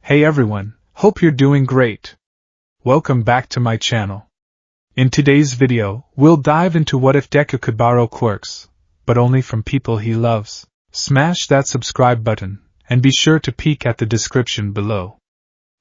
Hey everyone, hope you're doing great. Welcome back to my channel. In today's video, we'll dive into what if Deku could borrow quirks, but only from people he loves. Smash that subscribe button, and be sure to peek at the description below.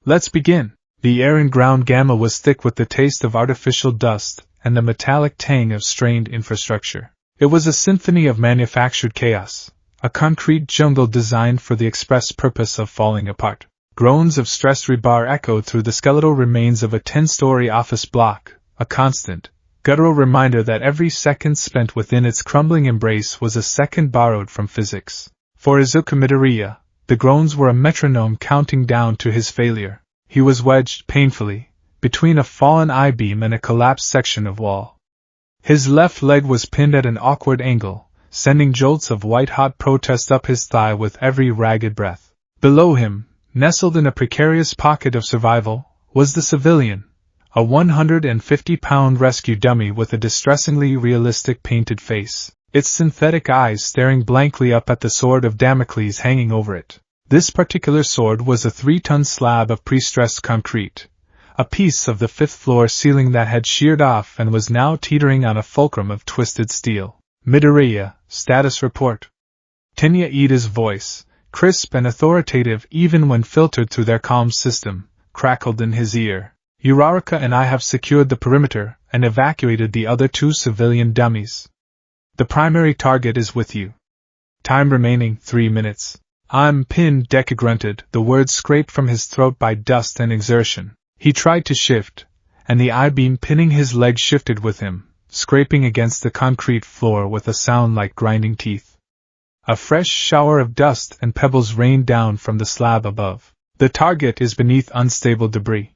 Let's begin. The air in ground gamma was thick with the taste of artificial dust and the metallic tang of strained infrastructure. It was a symphony of manufactured chaos, a concrete jungle designed for the express purpose of falling apart. Groans of stressed rebar echoed through the skeletal remains of a 10-story office block, a constant, guttural reminder that every second spent within its crumbling embrace was a second borrowed from physics. For Izuku Midoriya, the groans were a metronome counting down to his failure. He was wedged, painfully, between a fallen I-beam and a collapsed section of wall. His left leg was pinned at an awkward angle, sending jolts of white-hot protest up his thigh with every ragged breath. Below him, nestled in a precarious pocket of survival, was the civilian, a 150-pound rescue dummy with a distressingly realistic painted face, its synthetic eyes staring blankly up at the sword of Damocles hanging over it. This particular sword was a 3-ton slab of pre-stressed concrete, a piece of the 5th-floor ceiling that had sheared off and was now teetering on a fulcrum of twisted steel. Midoriya, status report. Tenya Iida's voice, crisp and authoritative even when filtered through their comm system, crackled in his ear. Uraraka and I have secured the perimeter and evacuated the other 2 civilian dummies. The primary target is with you. Time remaining 3 minutes. I'm pinned, Deku grunted, the words scraped from his throat by dust and exertion. He tried to shift, and the I-beam pinning his leg shifted with him, scraping against the concrete floor with a sound like grinding teeth. A fresh shower of dust and pebbles rained down from the slab above. The target is beneath unstable debris.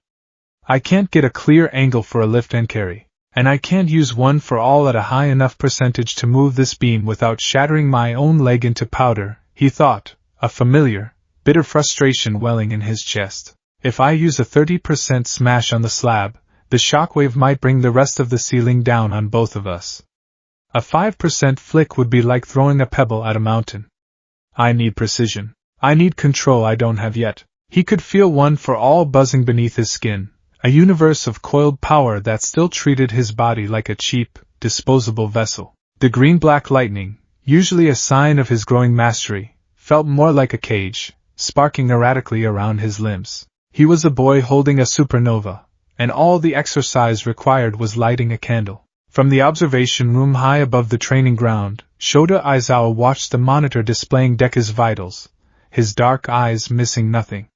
I can't get a clear angle for a lift and carry, and I can't use one for all at a high enough percentage to move this beam without shattering my own leg into powder, he thought, a familiar, bitter frustration welling in his chest. If I use a 30% smash on the slab, the shockwave might bring the rest of the ceiling down on both of us. A 5% flick would be like throwing a pebble at a mountain. I need precision. I need control I don't have yet. He could feel one for all buzzing beneath his skin, a universe of coiled power that still treated his body like a cheap, disposable vessel. The green-black lightning, usually a sign of his growing mastery, felt more like a cage, sparking erratically around his limbs. He was a boy holding a supernova, and all the exercise required was lighting a candle. From the observation room high above the training ground, Shota Aizawa watched the monitor displaying Deku's vitals, his dark eyes missing nothing.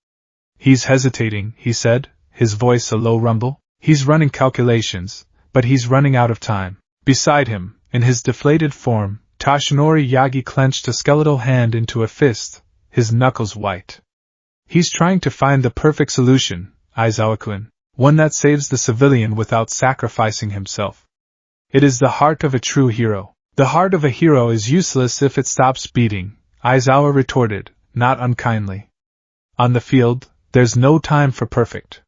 He's hesitating, he said, his voice a low rumble. He's running calculations, but he's running out of time. Beside him, in his deflated form, Toshinori Yagi clenched a skeletal hand into a fist, his knuckles white. He's trying to find the perfect solution, Aizawa-kun, one that saves the civilian without sacrificing himself. It is the heart of a true hero. The heart of a hero is useless if it stops beating, Aizawa retorted, not unkindly. On the field, there's no time for perfect.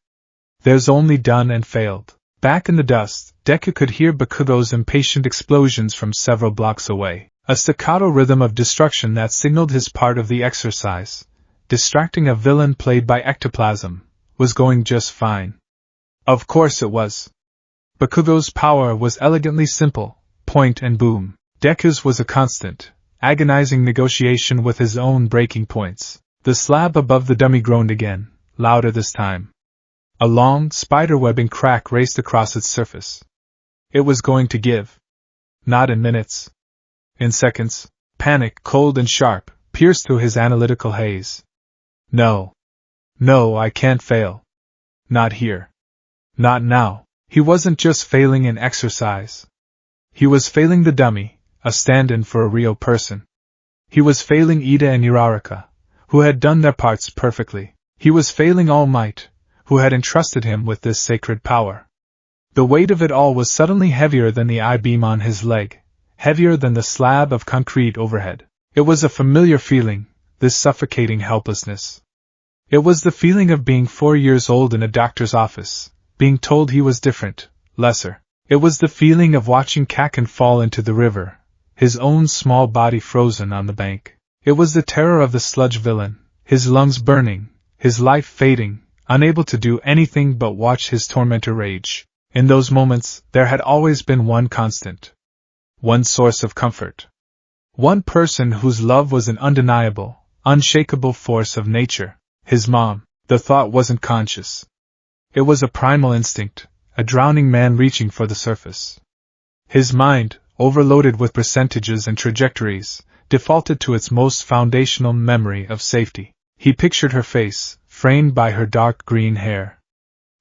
There's only done and failed. Back in the dust, Deku could hear Bakugo's impatient explosions from several blocks away, a staccato rhythm of destruction that signaled his part of the exercise, distracting a villain played by ectoplasm, was going just fine. Of course it was. Bakugo's power was elegantly simple, point and boom. Deku's was a constant, agonizing negotiation with his own breaking points. The slab above the dummy groaned again, louder this time. A long, spider-webbing crack raced across its surface. It was going to give. Not in minutes. In seconds. Panic, cold and sharp, pierced through his analytical haze. No. No, I can't fail. Not here. Not now. He wasn't just failing in exercise. He was failing the dummy, a stand-in for a real person. He was failing Iida and Uraraka, who had done their parts perfectly. He was failing All Might, who had entrusted him with this sacred power. The weight of it all was suddenly heavier than the I-beam on his leg, heavier than the slab of concrete overhead. It was a familiar feeling, this suffocating helplessness. It was the feeling of being 4 years old in a doctor's office, being told he was different, lesser. It was the feeling of watching Kaken fall into the river, his own small body frozen on the bank. It was the terror of the sludge villain, his lungs burning, his life fading, unable to do anything but watch his tormentor rage. In those moments, there had always been one constant. One source of comfort. One person whose love was an undeniable, unshakable force of nature. His mom. The thought wasn't conscious. It was a primal instinct, a drowning man reaching for the surface. His mind, overloaded with percentages and trajectories, defaulted to its most foundational memory of safety. He pictured her face, framed by her dark green hair.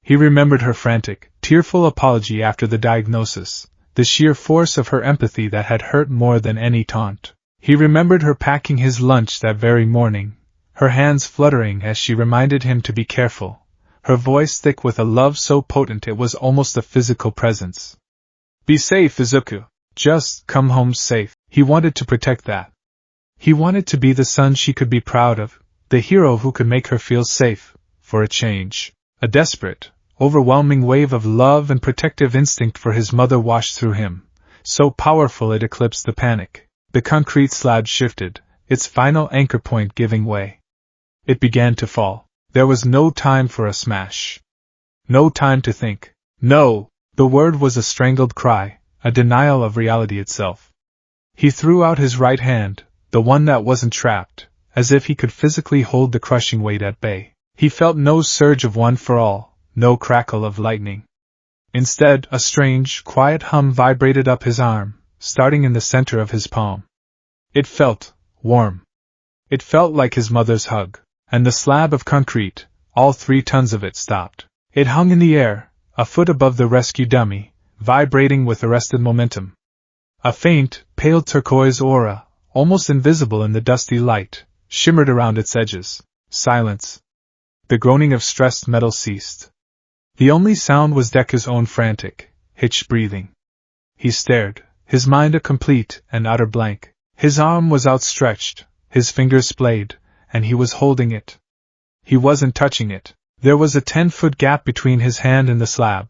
He remembered her frantic, tearful apology after the diagnosis, the sheer force of her empathy that had hurt more than any taunt. He remembered her packing his lunch that very morning, her hands fluttering as she reminded him to be careful, her voice thick with a love so potent it was almost a physical presence. Be safe, Izuku. Just come home safe. He wanted to protect that. He wanted to be the son she could be proud of, the hero who could make her feel safe, for a change. A desperate, overwhelming wave of love and protective instinct for his mother washed through him, so powerful it eclipsed the panic. The concrete slab shifted, its final anchor point giving way. It began to fall. There was no time for a smash. No time to think. No! The word was a strangled cry, a denial of reality itself. He threw out his right hand, the one that wasn't trapped, as if he could physically hold the crushing weight at bay. He felt no surge of one for all, no crackle of lightning. Instead, a strange, quiet hum vibrated up his arm, starting in the center of his palm. It felt warm. It felt like his mother's hug, and the slab of concrete, all 3 tons of it, stopped. It hung in the air, a foot above the rescue dummy, vibrating with arrested momentum. A faint, pale turquoise aura, almost invisible in the dusty light, shimmered around its edges. Silence. The groaning of stressed metal ceased. The only sound was Deku's own frantic, hitched breathing. He stared, his mind a complete and utter blank. His arm was outstretched, his fingers splayed, and he was holding it. He wasn't touching it. There was a 10-foot gap between his hand and the slab,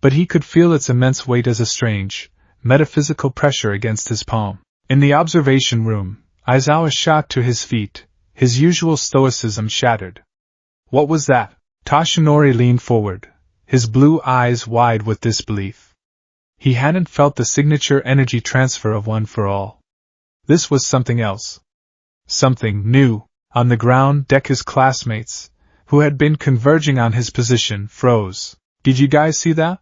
but he could feel its immense weight as a strange, metaphysical pressure against his palm. In the observation room, Aizawa shot to his feet, his usual stoicism shattered. What was that? Toshinori leaned forward, his blue eyes wide with disbelief. He hadn't felt the signature energy transfer of One for All. This was something else. Something new. On the ground, Deku's classmates, who had been converging on his position, froze. Did you guys see that?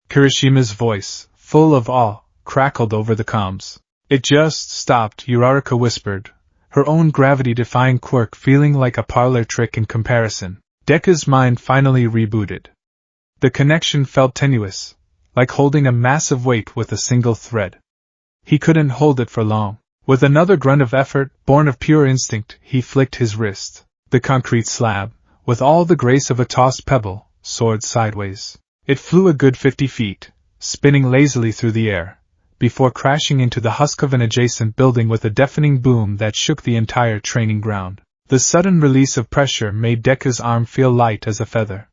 Kirishima's voice, full of awe, crackled over the comms. It just stopped, Uraraka whispered, her own gravity-defying quirk feeling like a parlor trick in comparison. Deku's mind finally rebooted. The connection felt tenuous, like holding a massive weight with a single thread. He couldn't hold it for long. With another grunt of effort, born of pure instinct, he flicked his wrist. The concrete slab, with all the grace of a tossed pebble, soared sideways. It flew a good 50 feet, spinning lazily through the air, before crashing into the husk of an adjacent building with a deafening boom that shook the entire training ground. The sudden release of pressure made Deku's arm feel light as a feather.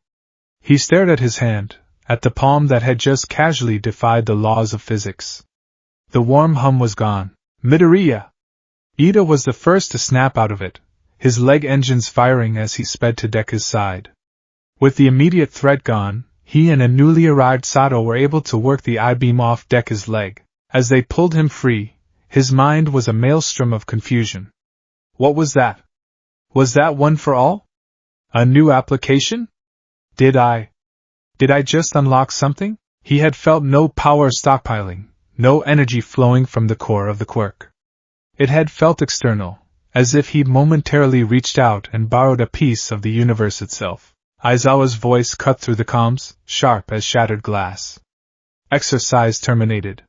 He stared at his hand, at the palm that had just casually defied the laws of physics. The warm hum was gone. Midoriya! Ida was the first to snap out of it, his leg engines firing as he sped to Deku's side. With the immediate threat gone, he and a newly arrived Sato were able to work the I-beam off Deku's leg. As they pulled him free, his mind was a maelstrom of confusion. What was that? Was that One for All? A new application? Did I just unlock something? He had felt no power stockpiling, no energy flowing from the core of the quirk. It had felt external, as if he'd momentarily reached out and borrowed a piece of the universe itself. Aizawa's voice cut through the comms, sharp as shattered glass. Exercise terminated.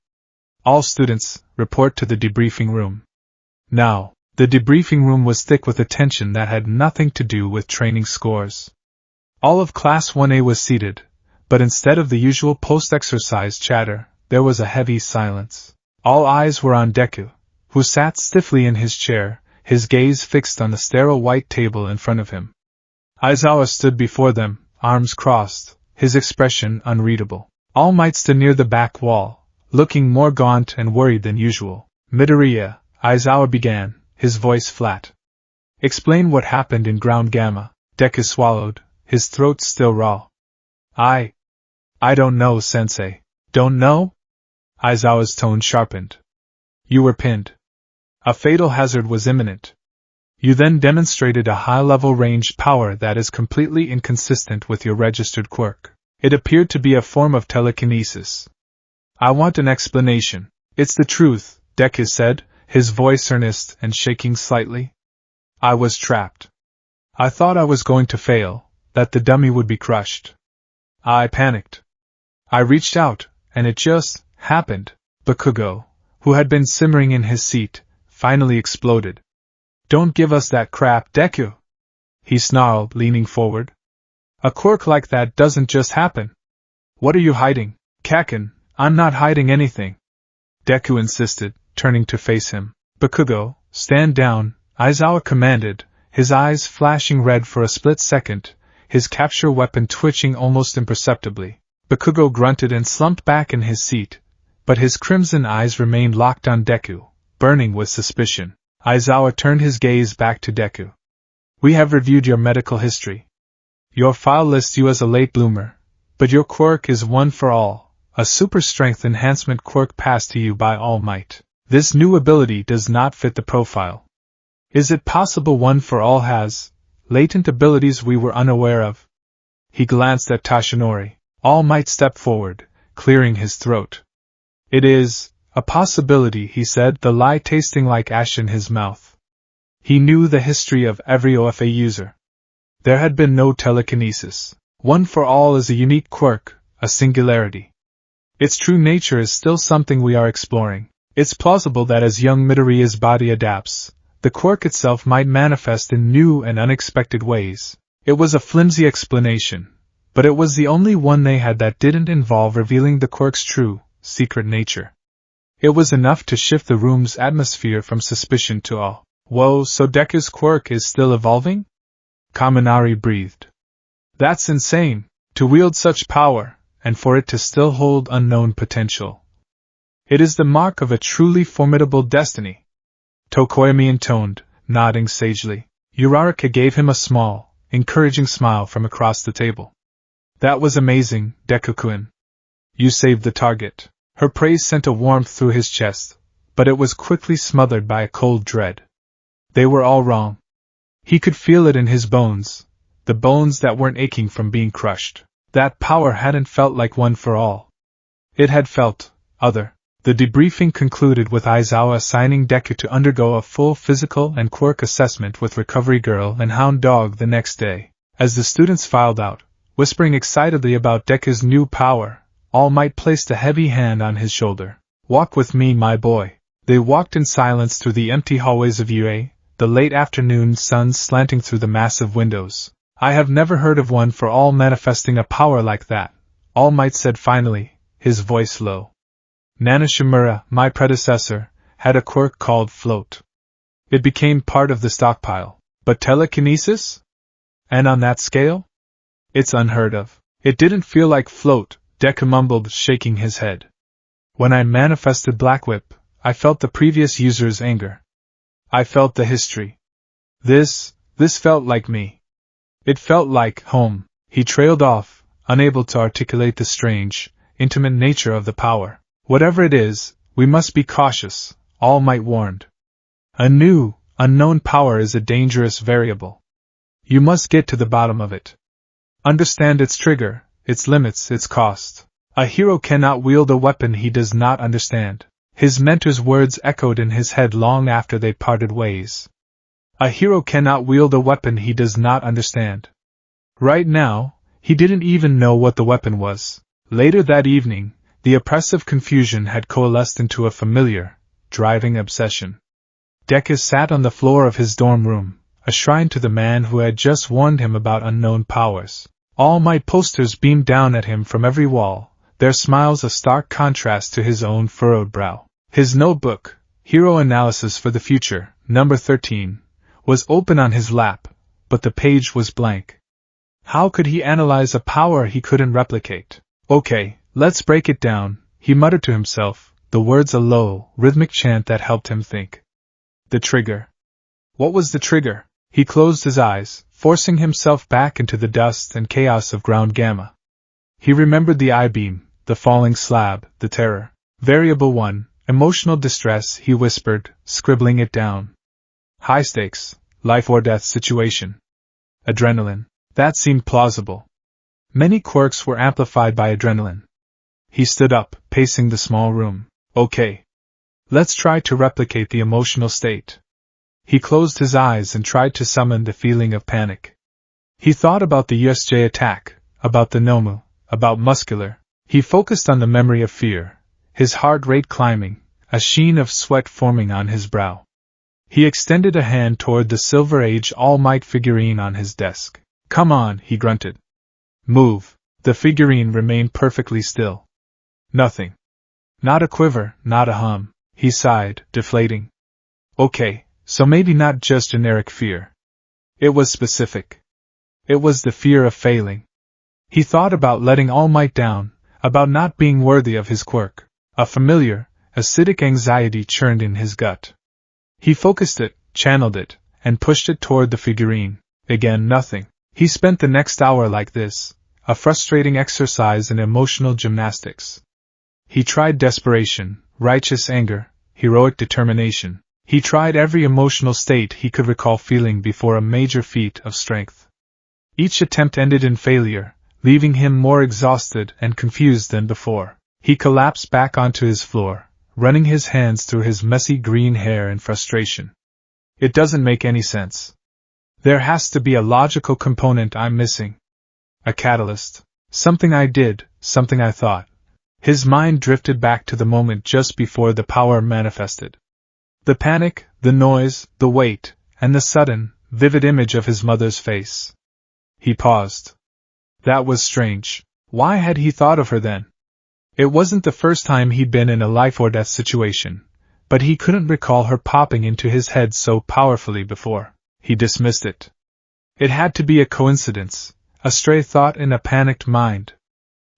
All students, report to the debriefing room. Now, the debriefing room was thick with attention that had nothing to do with training scores. All of Class 1A was seated, but instead of the usual post-exercise chatter, there was a heavy silence. All eyes were on Deku, who sat stiffly in his chair, his gaze fixed on the sterile white table in front of him. Aizawa stood before them, arms crossed, his expression unreadable. All Might stood near the back wall, looking more gaunt and worried than usual. Midoriya, Aizawa began, his voice flat. Explain what happened in Ground Gamma. Deku swallowed, his throat still raw. I don't know, Sensei. Don't know? Aizawa's tone sharpened. You were pinned. A fatal hazard was imminent. You then demonstrated a high-level ranged power that is completely inconsistent with your registered quirk. It appeared to be a form of telekinesis. I want an explanation. It's the truth, Deku said, his voice earnest and shaking slightly. I was trapped. I thought I was going to fail, that the dummy would be crushed. I panicked. I reached out, and it just happened. Bakugo, who had been simmering in his seat, finally exploded. Don't give us that crap, Deku! He snarled, leaning forward. A quirk like that doesn't just happen. What are you hiding, Kaken? I'm not hiding anything. Deku insisted, turning to face him. Bakugo, stand down, Aizawa commanded, his eyes flashing red for a split second, his capture weapon twitching almost imperceptibly. Bakugo grunted and slumped back in his seat, but his crimson eyes remained locked on Deku, burning with suspicion. Aizawa turned his gaze back to Deku. We have reviewed your medical history. Your file lists you as a late bloomer, but your quirk is one for all, a super strength enhancement quirk passed to you by All Might. This new ability does not fit the profile. Is it possible one for all has latent abilities we were unaware of? He glanced at Tashinori. All Might stepped forward, clearing his throat. It is a possibility, he said, the lie tasting like ash in his mouth. He knew the history of every OFA user. There had been no telekinesis. One for all is a unique quirk, a singularity. Its true nature is still something we are exploring. It's plausible that as young Midoriya's body adapts, the quirk itself might manifest in new and unexpected ways. It was a flimsy explanation, but it was the only one they had that didn't involve revealing the quirk's true, secret nature. It was enough to shift the room's atmosphere from suspicion to awe. Whoa, so Deku's quirk is still evolving? Kaminari breathed. That's insane, to wield such power, and for it to still hold unknown potential. It is the mark of a truly formidable destiny. Tokoyami intoned, nodding sagely. Uraraka gave him a small, encouraging smile from across the table. That was amazing, Deku-kun. You saved the target. Her praise sent a warmth through his chest, but it was quickly smothered by a cold dread. They were all wrong. He could feel it in his bones, the bones that weren't aching from being crushed. That power hadn't felt like one for all. It had felt other. The debriefing concluded with Aizawa assigning Deku to undergo a full physical and quirk assessment with Recovery Girl and Hound Dog the next day. As the students filed out, whispering excitedly about Deku's new power, All Might placed a heavy hand on his shoulder. Walk with me, my boy. They walked in silence through the empty hallways of UA, the late afternoon sun slanting through the massive windows. I have never heard of one for all manifesting a power like that, All Might said finally, his voice low. Nana Shimura, my predecessor, had a quirk called Float. It became part of the stockpile. But telekinesis? And on that scale? It's unheard of. It didn't feel like Float, Deku mumbled, shaking his head. When I manifested Black Whip, I felt the previous user's anger. I felt the history. This felt like me. It felt like home. He trailed off, unable to articulate the strange, intimate nature of the power. Whatever it is, we must be cautious, All Might warned. A new, unknown power is a dangerous variable. You must get to the bottom of it. Understand its trigger, its limits, its cost. A hero cannot wield a weapon he does not understand. His mentor's words echoed in his head long after they parted ways. A hero cannot wield a weapon he does not understand. Right now, he didn't even know what the weapon was. Later that evening, the oppressive confusion had coalesced into a familiar, driving obsession. Deku sat on the floor of his dorm room, a shrine to the man who had just warned him about unknown powers. All Might posters beamed down at him from every wall, their smiles a stark contrast to his own furrowed brow. His notebook, Hero Analysis for the Future, number 13, was open on his lap, but the page was blank. How could he analyze a power he couldn't replicate? Okay, let's break it down, he muttered to himself, the words a low, rhythmic chant that helped him think. The trigger. What was the trigger? He closed his eyes, forcing himself back into the dust and chaos of ground gamma. He remembered the I-beam, the falling slab, the terror. Variable 1, emotional distress, he whispered, scribbling it down. High stakes, life or death situation. Adrenaline. That seemed plausible. Many quirks were amplified by adrenaline. He stood up, pacing the small room. Okay. Let's try to replicate the emotional state. He closed his eyes and tried to summon the feeling of panic. He thought about the USJ attack, about the Nomu, about muscular. He focused on the memory of fear, his heart rate climbing, a sheen of sweat forming on his brow. He extended a hand toward the Silver Age All Might figurine on his desk. Come on, he grunted. Move. The figurine remained perfectly still. Nothing. Not a quiver, not a hum. He sighed, deflating. Okay, so maybe not just generic fear. It was specific. It was the fear of failing. He thought about letting All Might down, about not being worthy of his quirk. A familiar, acidic anxiety churned in his gut. He focused it, channeled it, and pushed it toward the figurine. Again, nothing. He spent the next hour like this, a frustrating exercise in emotional gymnastics. He tried desperation, righteous anger, heroic determination. He tried every emotional state he could recall feeling before a major feat of strength. Each attempt ended in failure, leaving him more exhausted and confused than before. He collapsed back onto his floor, running his hands through his messy green hair in frustration. It doesn't make any sense. There has to be a logical component I'm missing. A catalyst. Something I did, something I thought. His mind drifted back to the moment just before the power manifested. The panic, the noise, the weight, and the sudden, vivid image of his mother's face. He paused. That was strange. Why had he thought of her then? It wasn't the first time he'd been in a life-or-death situation, but he couldn't recall her popping into his head so powerfully before. He dismissed it. It had to be a coincidence, a stray thought in a panicked mind.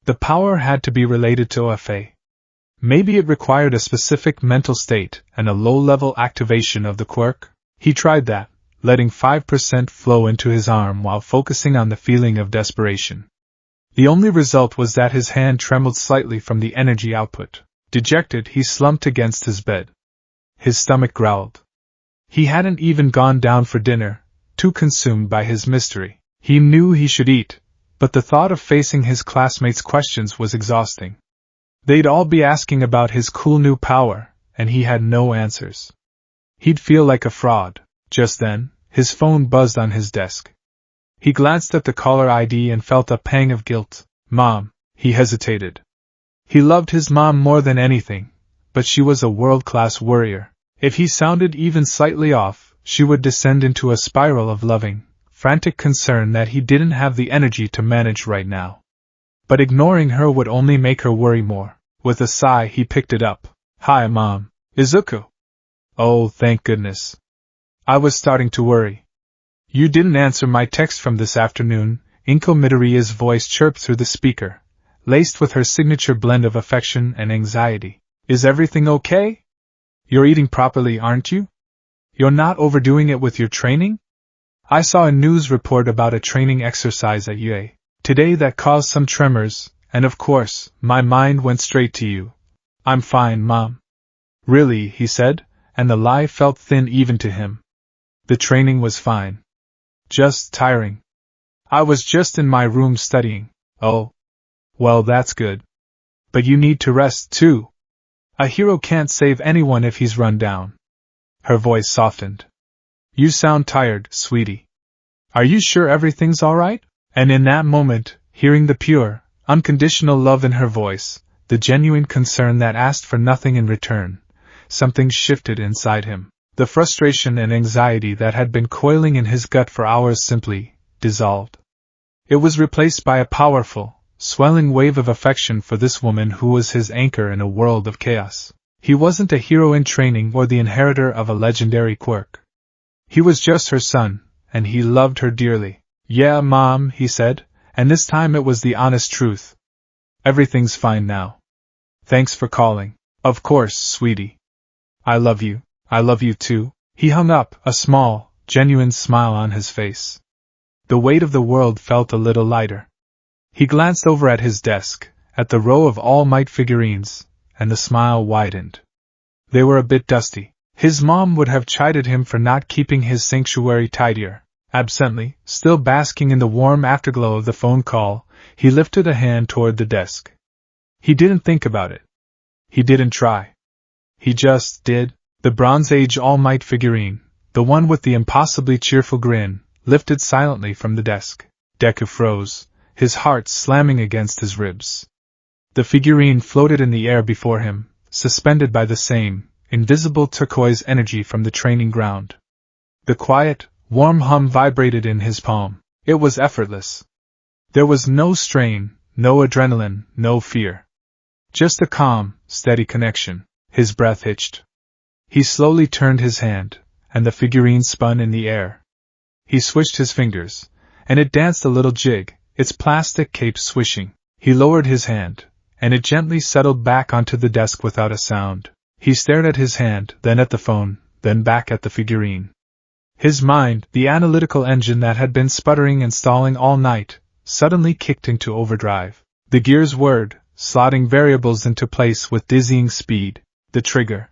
The power had to be related to OFA. Maybe it required a specific mental state and a low-level activation of the quirk. He tried that, letting 5% flow into his arm while focusing on the feeling of desperation. The only result was that his hand trembled slightly from the energy output. Dejected, he slumped against his bed. His stomach growled. He hadn't even gone down for dinner, too consumed by his mystery. He knew he should eat, but the thought of facing his classmates' questions was exhausting. They'd all be asking about his cool new power, and he had no answers. He'd feel like a fraud. Just then, his phone buzzed on his desk. He glanced at the caller ID and felt a pang of guilt. Mom, he hesitated. He loved his mom more than anything, but she was a world-class warrior. If he sounded even slightly off, she would descend into a spiral of loving, frantic concern that he didn't have the energy to manage right now. But ignoring her would only make her worry more. With a sigh, he picked it up. Hi, Mom. Izuku. Oh, thank goodness. I was starting to worry. You didn't answer my text from this afternoon. Inko Midoriya's voice chirped through the speaker, laced with her signature blend of affection and anxiety. Is everything okay? You're eating properly, aren't you? You're not overdoing it with your training? I saw a news report about a training exercise at UA today that caused some tremors, and of course, my mind went straight to you. I'm fine, Mom. Really, he said, and the lie felt thin even to him. The training was fine. Just tiring. I was just in my room studying. Oh. Well, that's good. But you need to rest, too. A hero can't save anyone if he's run down. Her voice softened. You sound tired, sweetie. Are you sure everything's all right? And in that moment, hearing the pure, unconditional love in her voice, the genuine concern that asked for nothing in return, something shifted inside him. The frustration and anxiety that had been coiling in his gut for hours simply dissolved. It was replaced by a powerful, swelling wave of affection for this woman who was his anchor in a world of chaos. He wasn't a hero in training or the inheritor of a legendary quirk. He was just her son, and he loved her dearly. Yeah, Mom, he said, and this time it was the honest truth. Everything's fine now. Thanks for calling. Of course, sweetie. I love you. I love you too. He hung up, a small, genuine smile on his face. The weight of the world felt a little lighter. He glanced over at his desk, at the row of All Might figurines, and the smile widened. They were a bit dusty. His mom would have chided him for not keeping his sanctuary tidier. Absently, still basking in the warm afterglow of the phone call, he lifted a hand toward the desk. He didn't think about it. He didn't try. He just did. The Bronze Age All Might figurine, the one with the impossibly cheerful grin, lifted silently from the desk. Deku froze, his heart slamming against his ribs. The figurine floated in the air before him, suspended by the same, invisible turquoise energy from the training ground. The quiet, warm hum vibrated in his palm. It was effortless. There was no strain, no adrenaline, no fear. Just a calm, steady connection. His breath hitched. He slowly turned his hand, and the figurine spun in the air. He swished his fingers, and it danced a little jig, its plastic cape swishing. He lowered his hand, and it gently settled back onto the desk without a sound. He stared at his hand, then at the phone, then back at the figurine. His mind, the analytical engine that had been sputtering and stalling all night, suddenly kicked into overdrive. The gears whirred, slotting variables into place with dizzying speed. The trigger.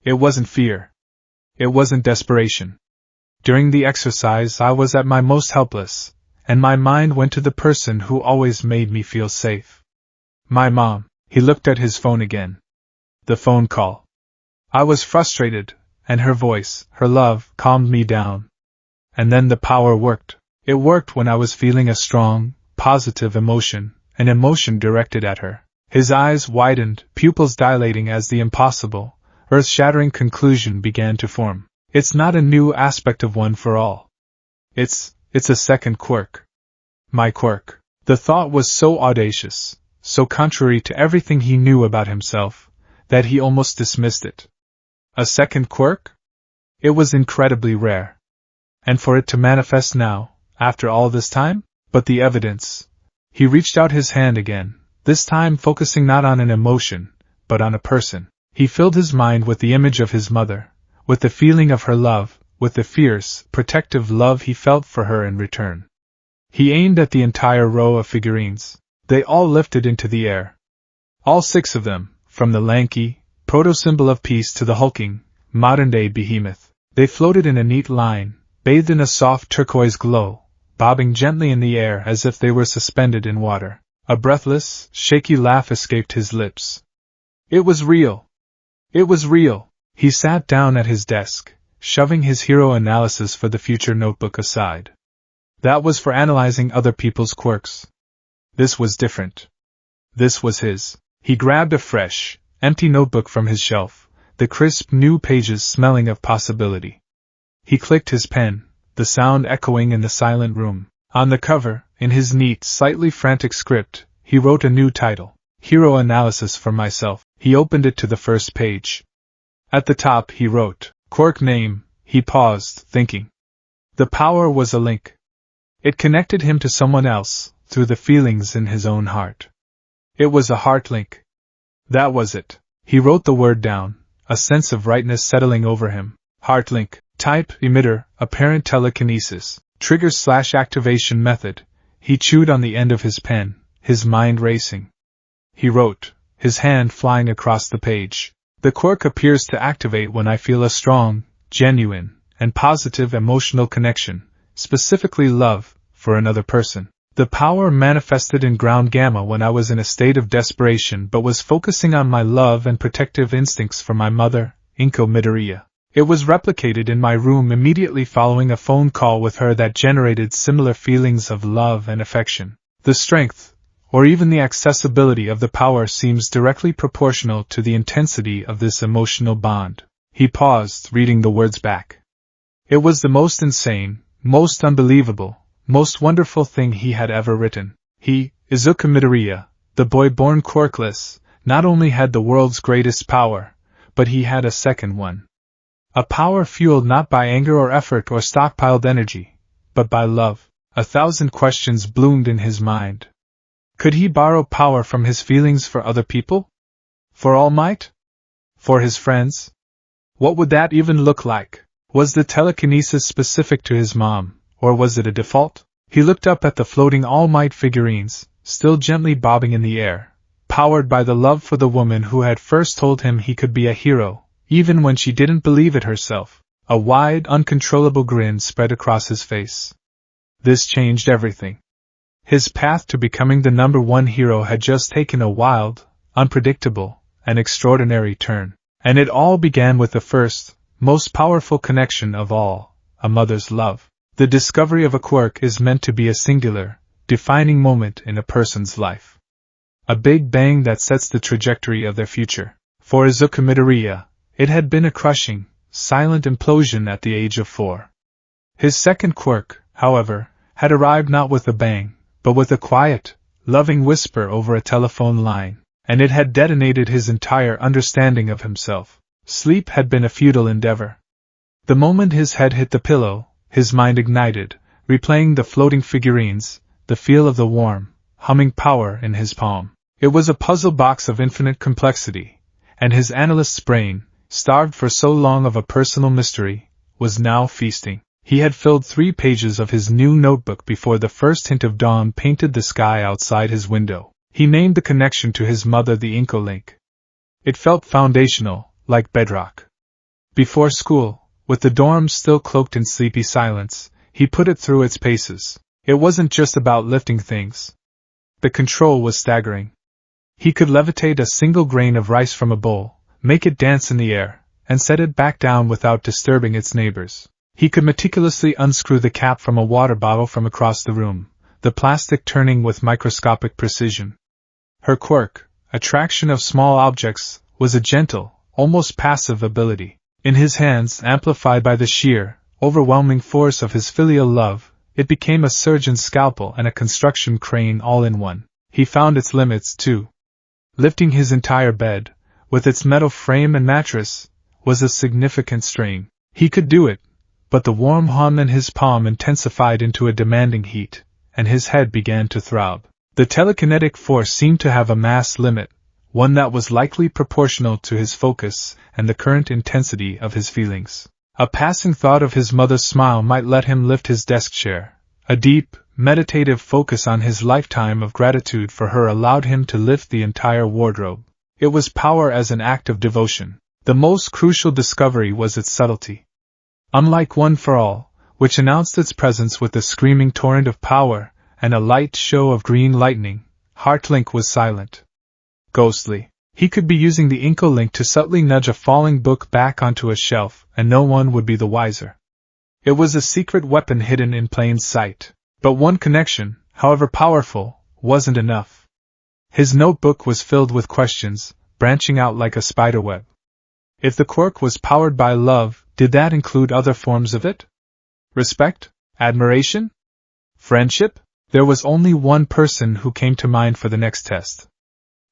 It wasn't fear. It wasn't desperation. During the exercise I was at my most helpless, and my mind went to the person who always made me feel safe. My mom. He looked at his phone again. The phone call. I was frustrated, and her voice, her love, calmed me down. And then the power worked. It worked when I was feeling a strong, positive emotion, an emotion directed at her. His eyes widened, pupils dilating as the impossible, earth-shattering conclusion began to form. It's not a new aspect of One for All. It's a second quirk. My quirk. The thought was so audacious, so contrary to everything he knew about himself, that he almost dismissed it. A second quirk? It was incredibly rare. And for it to manifest now, after all this time? But the evidence. He reached out his hand again, this time focusing not on an emotion, but on a person. He filled his mind with the image of his mother, with the feeling of her love, with the fierce, protective love he felt for her in return. He aimed at the entire row of figurines. They all lifted into the air. All 6 of them, from the lanky, proto-symbol of peace to the hulking, modern-day behemoth. They floated in a neat line, bathed in a soft turquoise glow, bobbing gently in the air as if they were suspended in water. A breathless, shaky laugh escaped his lips. It was real. It was real. He sat down at his desk, shoving his hero analysis for the future notebook aside. That was for analyzing other people's quirks. This was different. This was his. He grabbed a fresh, empty notebook from his shelf, the crisp new pages smelling of possibility. He clicked his pen, the sound echoing in the silent room. On the cover, in his neat, slightly frantic script, he wrote a new title, Hero Analysis for Myself. He opened it to the first page. At the top he wrote, Quirk name. He paused, thinking. The power was a link. It connected him to someone else, through the feelings in his own heart. It was a heart link. That was it. He wrote the word down, a sense of rightness settling over him. Heart link. Type, emitter, apparent telekinesis, trigger/activation method. He chewed on the end of his pen, his mind racing. He wrote, his hand flying across the page. The quirk appears to activate when I feel a strong, genuine, and positive emotional connection, specifically love, for another person. The power manifested in ground gamma when I was in a state of desperation but was focusing on my love and protective instincts for my mother, Inko Midoriya. It was replicated in my room immediately following a phone call with her that generated similar feelings of love and affection. The strength, or even the accessibility of the power seems directly proportional to the intensity of this emotional bond. He paused, reading the words back. It was the most insane, most unbelievable, most wonderful thing he had ever written. He, Izuku Midoriya, the boy born quirkless, not only had the world's greatest power, but he had a second one. A power fueled not by anger or effort or stockpiled energy, but by love. 1,000 questions bloomed in his mind. Could he borrow power from his feelings for other people? For All Might? For his friends? What would that even look like? Was the telekinesis specific to his mom, or was it a default? He looked up at the floating All Might figurines, still gently bobbing in the air, powered by the love for the woman who had first told him he could be a hero, even when she didn't believe it herself. A wide, uncontrollable grin spread across his face. This changed everything. His path to becoming the #1 hero had just taken a wild, unpredictable, and extraordinary turn. And it all began with the first, most powerful connection of all, a mother's love. The discovery of a quirk is meant to be a singular, defining moment in a person's life. A big bang that sets the trajectory of their future. For Izuku Midoriya, it had been a crushing, silent implosion at the age of 4. His second quirk, however, had arrived not with a bang, but with a quiet, loving whisper over a telephone line, and it had detonated his entire understanding of himself. Sleep had been a futile endeavor. The moment his head hit the pillow, his mind ignited, replaying the floating figurines, the feel of the warm, humming power in his palm. It was a puzzle box of infinite complexity, and his analyst's brain, starved for so long of a personal mystery, was now feasting. He had filled 3 pages of his new notebook before the first hint of dawn painted the sky outside his window. He named the connection to his mother the Inco link. It felt foundational, like bedrock. Before school, with the dorms still cloaked in sleepy silence, he put it through its paces. It wasn't just about lifting things. The control was staggering. He could levitate a single grain of rice from a bowl, make it dance in the air, and set it back down without disturbing its neighbors. He could meticulously unscrew the cap from a water bottle from across the room, the plastic turning with microscopic precision. Her quirk, attraction of small objects, was a gentle, almost passive ability. In his hands, amplified by the sheer, overwhelming force of his filial love, it became a surgeon's scalpel and a construction crane all in one. He found its limits, too. Lifting his entire bed, with its metal frame and mattress, was a significant strain. He could do it, but the warm hum in his palm intensified into a demanding heat, and his head began to throb. The telekinetic force seemed to have a mass limit, one that was likely proportional to his focus and the current intensity of his feelings. A passing thought of his mother's smile might let him lift his desk chair. A deep, meditative focus on his lifetime of gratitude for her allowed him to lift the entire wardrobe. It was power as an act of devotion. The most crucial discovery was its subtlety. Unlike One for All, which announced its presence with a screaming torrent of power and a light show of green lightning, Heartlink was silent. Ghostly. He could be using the Inco link to subtly nudge a falling book back onto a shelf, and no one would be the wiser. It was a secret weapon hidden in plain sight. But one connection, however powerful, wasn't enough. His notebook was filled with questions, branching out like a spiderweb. If the quirk was powered by love, did that include other forms of it? Respect? Admiration? Friendship? There was only one person who came to mind for the next test.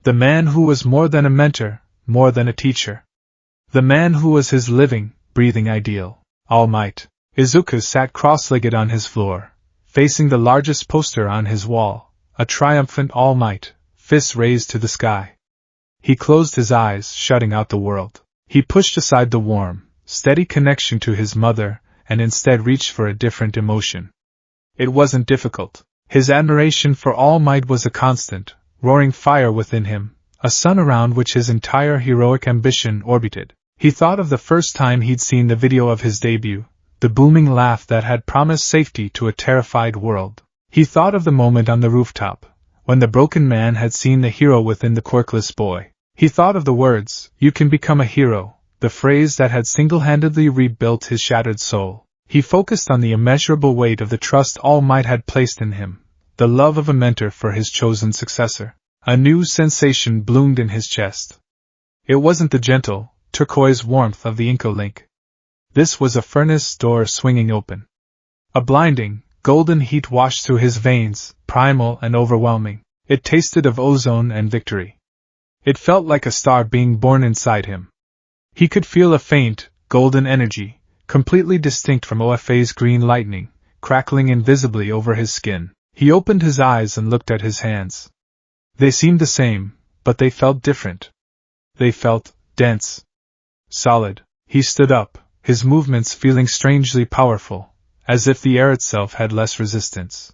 The man who was more than a mentor, more than a teacher. The man who was his living, breathing ideal. All Might. Izuku sat cross-legged on his floor, facing the largest poster on his wall, a triumphant All Might, fists raised to the sky. He closed his eyes, shutting out the world. He pushed aside the warm, steady connection to his mother, and instead reached for a different emotion. It wasn't difficult. His admiration for All Might was a constant, roaring fire within him, a sun around which his entire heroic ambition orbited. He thought of the first time he'd seen the video of his debut, the booming laugh that had promised safety to a terrified world. He thought of the moment on the rooftop, when the broken man had seen the hero within the quirkless boy. He thought of the words, "You can become a hero," the phrase that had single-handedly rebuilt his shattered soul. He focused on the immeasurable weight of the trust All Might had placed in him, the love of a mentor for his chosen successor. A new sensation bloomed in his chest. It wasn't the gentle, turquoise warmth of the Inco link. This was a furnace door swinging open. A blinding, golden heat washed through his veins, primal and overwhelming. It tasted of ozone and victory. It felt like a star being born inside him. He could feel a faint, golden energy, completely distinct from OFA's green lightning, crackling invisibly over his skin. He opened his eyes and looked at his hands. They seemed the same, but they felt different. They felt dense. Solid. He stood up, his movements feeling strangely powerful, as if the air itself had less resistance.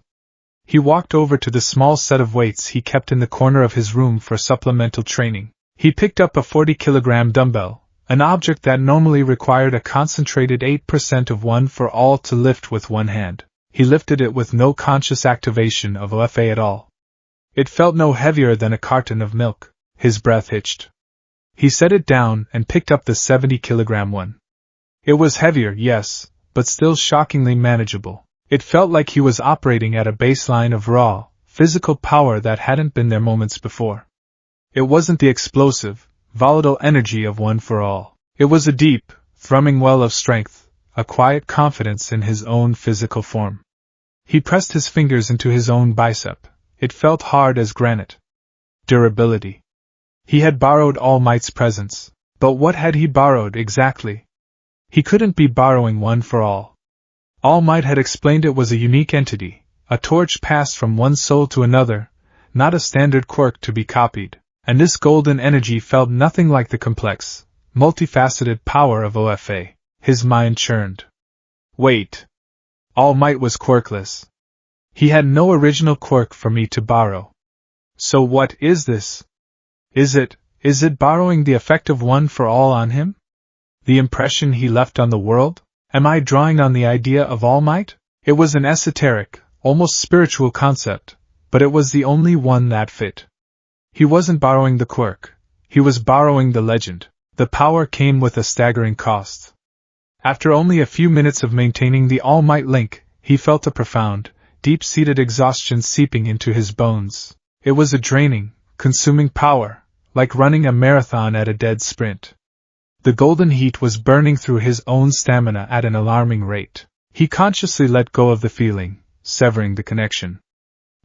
He walked over to the small set of weights he kept in the corner of his room for supplemental training. He picked up a 40-kilogram dumbbell, an object that normally required a concentrated 8% of one for all to lift with one hand. He lifted it with no conscious activation of OFA at all. It felt no heavier than a carton of milk. His breath hitched. He set it down and picked up the 70-kilogram one. It was heavier, yes, but still shockingly manageable. It felt like he was operating at a baseline of raw, physical power that hadn't been there moments before. It wasn't the explosive, volatile energy of one for all. It was a deep, thrumming well of strength, a quiet confidence in his own physical form. He pressed his fingers into his own bicep. It felt hard as granite. Durability. He had borrowed All Might's presence. But what had he borrowed exactly? He couldn't be borrowing one for all. All Might had explained it was a unique entity, a torch passed from one soul to another, not a standard quirk to be copied, and this golden energy felt nothing like the complex, multifaceted power of OFA. His mind churned. Wait. All Might was quirkless. He had no original quirk for me to borrow. So what is this? Is it borrowing the effect of one for all on him? The impression he left on the world? Am I drawing on the idea of All Might? It was an esoteric, almost spiritual concept, but it was the only one that fit. He wasn't borrowing the quirk. He was borrowing the legend. The power came with a staggering cost. After only a few minutes of maintaining the All Might link, he felt a profound, deep-seated exhaustion seeping into his bones. It was a draining, consuming power, like running a marathon at a dead sprint. The golden heat was burning through his own stamina at an alarming rate. He consciously let go of the feeling, severing the connection.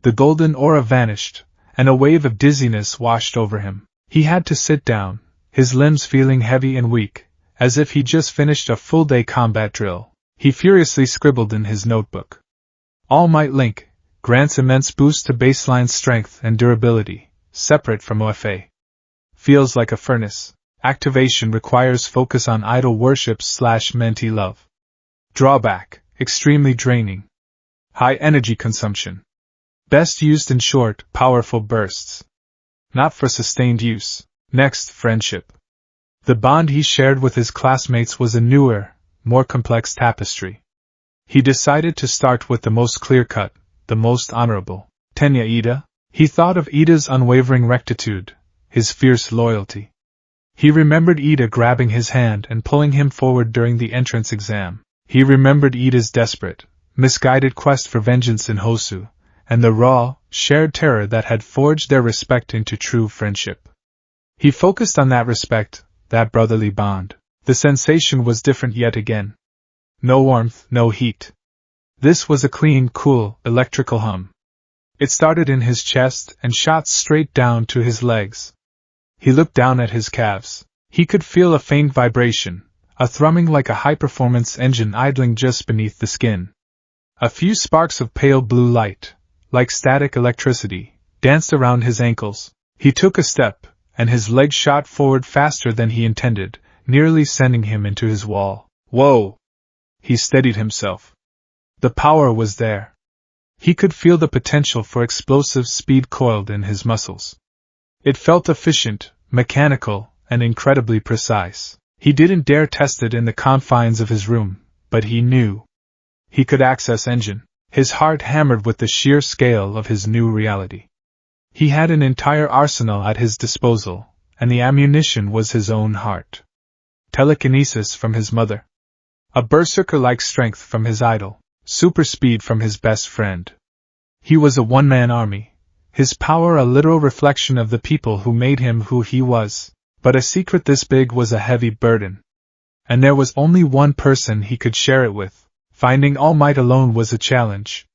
The golden aura vanished, and a wave of dizziness washed over him. He had to sit down, his limbs feeling heavy and weak, as if he just finished a full-day combat drill. He furiously scribbled in his notebook. All Might Link grants immense boost to baseline strength and durability, separate from OFA. Feels like a furnace. Activation requires focus on idol worship/mentee love. Drawback, extremely draining. High energy consumption. Best used in short, powerful bursts. Not for sustained use. Next, friendship. The bond he shared with his classmates was a newer, more complex tapestry. He decided to start with the most clear-cut, the most honorable. Tenya Ida? He thought of Ida's unwavering rectitude, his fierce loyalty. He remembered Ida grabbing his hand and pulling him forward during the entrance exam. He remembered Ida's desperate, misguided quest for vengeance in Hosu, and the raw, shared terror that had forged their respect into true friendship. He focused on that respect, that brotherly bond. The sensation was different yet again. No warmth, no heat. This was a clean, cool, electrical hum. It started in his chest and shot straight down to his legs. He looked down at his calves. He could feel a faint vibration, a thrumming like a high-performance engine idling just beneath the skin. A few sparks of pale blue light, like static electricity, danced around his ankles. He took a step, and his leg shot forward faster than he intended, nearly sending him into his wall. Whoa! He steadied himself. The power was there. He could feel the potential for explosive speed coiled in his muscles. It felt efficient, mechanical, and incredibly precise. He didn't dare test it in the confines of his room, but he knew. He could access engine. His heart hammered with the sheer scale of his new reality. He had an entire arsenal at his disposal, and the ammunition was his own heart. Telekinesis from his mother. A berserker-like strength from his idol. Super speed from his best friend. He was a one-man army. His power a literal reflection of the people who made him who he was. But a secret this big was a heavy burden. And there was only one person he could share it with. Finding All Might alone was a challenge.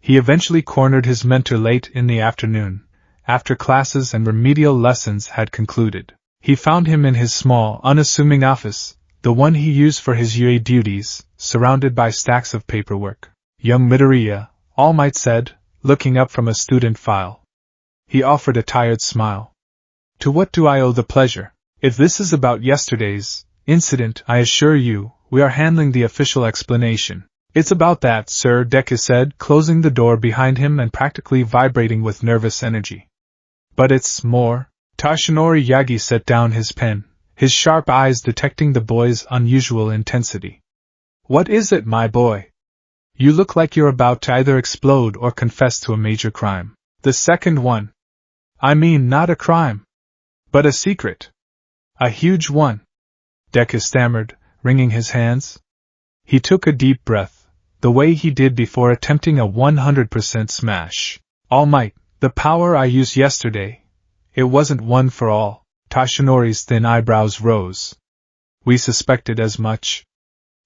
He eventually cornered his mentor late in the afternoon, after classes and remedial lessons had concluded. He found him in his small, unassuming office, the one he used for his UA duties, surrounded by stacks of paperwork. Young Midoriya, All Might said, looking up from a student file. He offered a tired smile. To what do I owe the pleasure? If this is about yesterday's incident, I assure you, we are handling the official explanation. It's about that, sir, Deku said, closing the door behind him and practically vibrating with nervous energy. But it's more. Toshinori Yagi set down his pen, his sharp eyes detecting the boy's unusual intensity. What is it, my boy? You look like you're about to either explode or confess to a major crime. The second one. I mean, not a crime, but a secret. A huge one. Deku stammered, wringing his hands. He took a deep breath, the way he did before attempting a 100% smash. All Might, the power I used yesterday. It wasn't one for all. Toshinori's thin eyebrows rose. We suspected as much.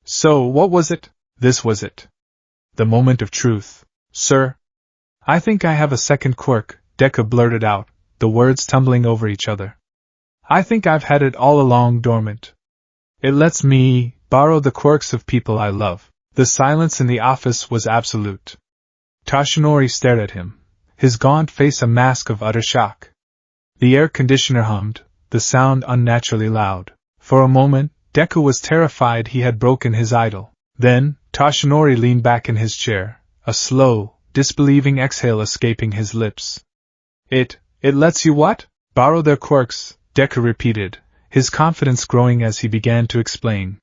So what was it? This was it. The moment of truth. Sir, I think I have a second quirk, Deku blurted out, the words tumbling over each other. I think I've had it all along dormant. It lets me borrow the quirks of people I love. The silence in the office was absolute. Toshinori stared at him, his gaunt face a mask of utter shock. The air conditioner hummed, the sound unnaturally loud. For a moment, Deku was terrified he had broken his idol. Then, Toshinori leaned back in his chair, a slow, disbelieving exhale escaping his lips. It lets you what? Borrow their quirks, Deku repeated, his confidence growing as he began to explain.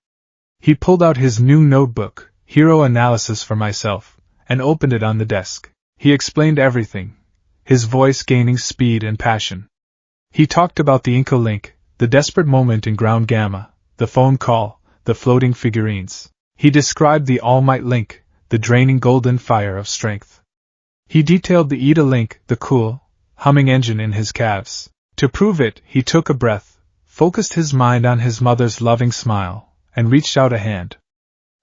He pulled out his new notebook, Hero Analysis for Myself, and opened it on the desk. He explained everything, his voice gaining speed and passion. He talked about the Inco Link, the desperate moment in Ground Gamma, the phone call, the floating figurines. He described the All Might Link, the draining golden fire of strength. He detailed the Ida Link, the cool, humming engine in his calves. To prove it, he took a breath, focused his mind on his mother's loving smile, and reached out a hand.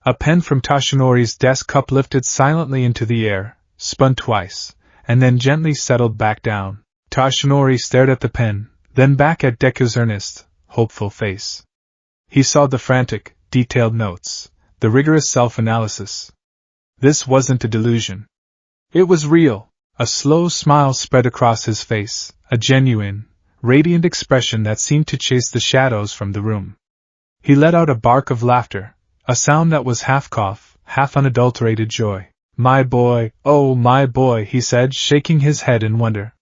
A pen from Toshinori's desk uplifted silently into the air, spun twice, and then gently settled back down. Toshinori stared at the pen, then back at Deku's earnest, hopeful face. He saw the frantic, detailed notes, the rigorous self-analysis. This wasn't a delusion. It was real. A slow smile spread across his face, a genuine, radiant expression that seemed to chase the shadows from the room. He let out a bark of laughter, a sound that was half cough, half unadulterated joy. My boy, oh my boy, he said, shaking his head in wonder.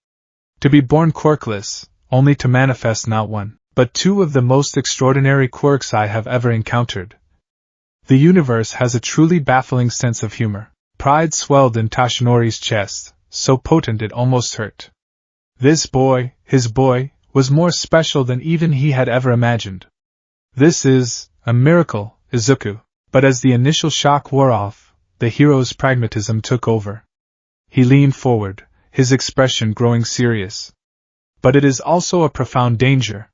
To be born quirkless, only to manifest not one, but two of the most extraordinary quirks I have ever encountered. The universe has a truly baffling sense of humor. Pride swelled in Toshinori's chest, so potent it almost hurt. This boy, his boy, was more special than even he had ever imagined. This is a miracle, Izuku. But as the initial shock wore off, the hero's pragmatism took over. He leaned forward, his expression growing serious. But it is also a profound danger.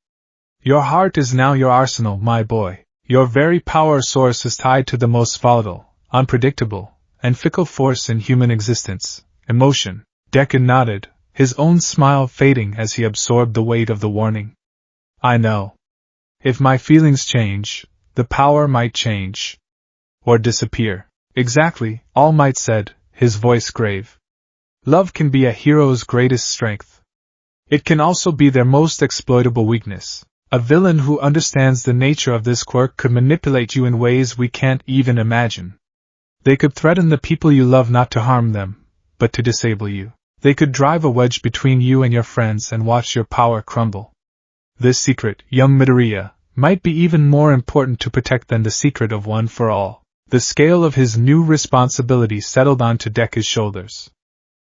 Your heart is now your arsenal, my boy. Your very power source is tied to the most volatile, unpredictable, and fickle force in human existence, emotion. Deku nodded, his own smile fading as he absorbed the weight of the warning. I know. If my feelings change, the power might change. Or disappear. Exactly, All Might said, his voice grave. Love can be a hero's greatest strength. It can also be their most exploitable weakness. A villain who understands the nature of this quirk could manipulate you in ways we can't even imagine. They could threaten the people you love not to harm them, but to disable you. They could drive a wedge between you and your friends and watch your power crumble. This secret, young Midoriya, might be even more important to protect than the secret of One for All. The scale of his new responsibility settled onto Deku's shoulders.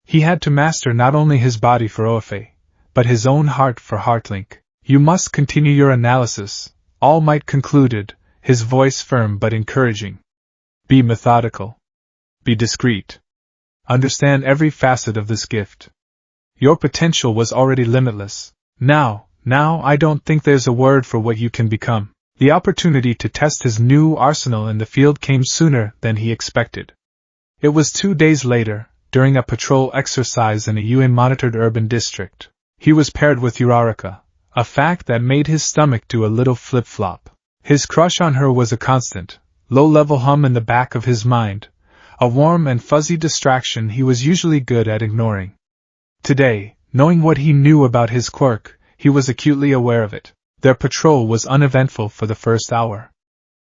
He had to master not only his body for Oafei, but his own heart for Heartlink. You must continue your analysis, All Might concluded, his voice firm but encouraging. Be methodical. Be discreet. Understand every facet of this gift. Your potential was already limitless. Now I don't think there's a word for what you can become. The opportunity to test his new arsenal in the field came sooner than he expected. It was 2 days later, during a patrol exercise in a UN-monitored urban district. He was paired with Uraraka, a fact that made his stomach do a little flip-flop. His crush on her was a constant, low-level hum in the back of his mind, a warm and fuzzy distraction he was usually good at ignoring. Today, knowing what he knew about his quirk, he was acutely aware of it. Their patrol was uneventful for the first hour.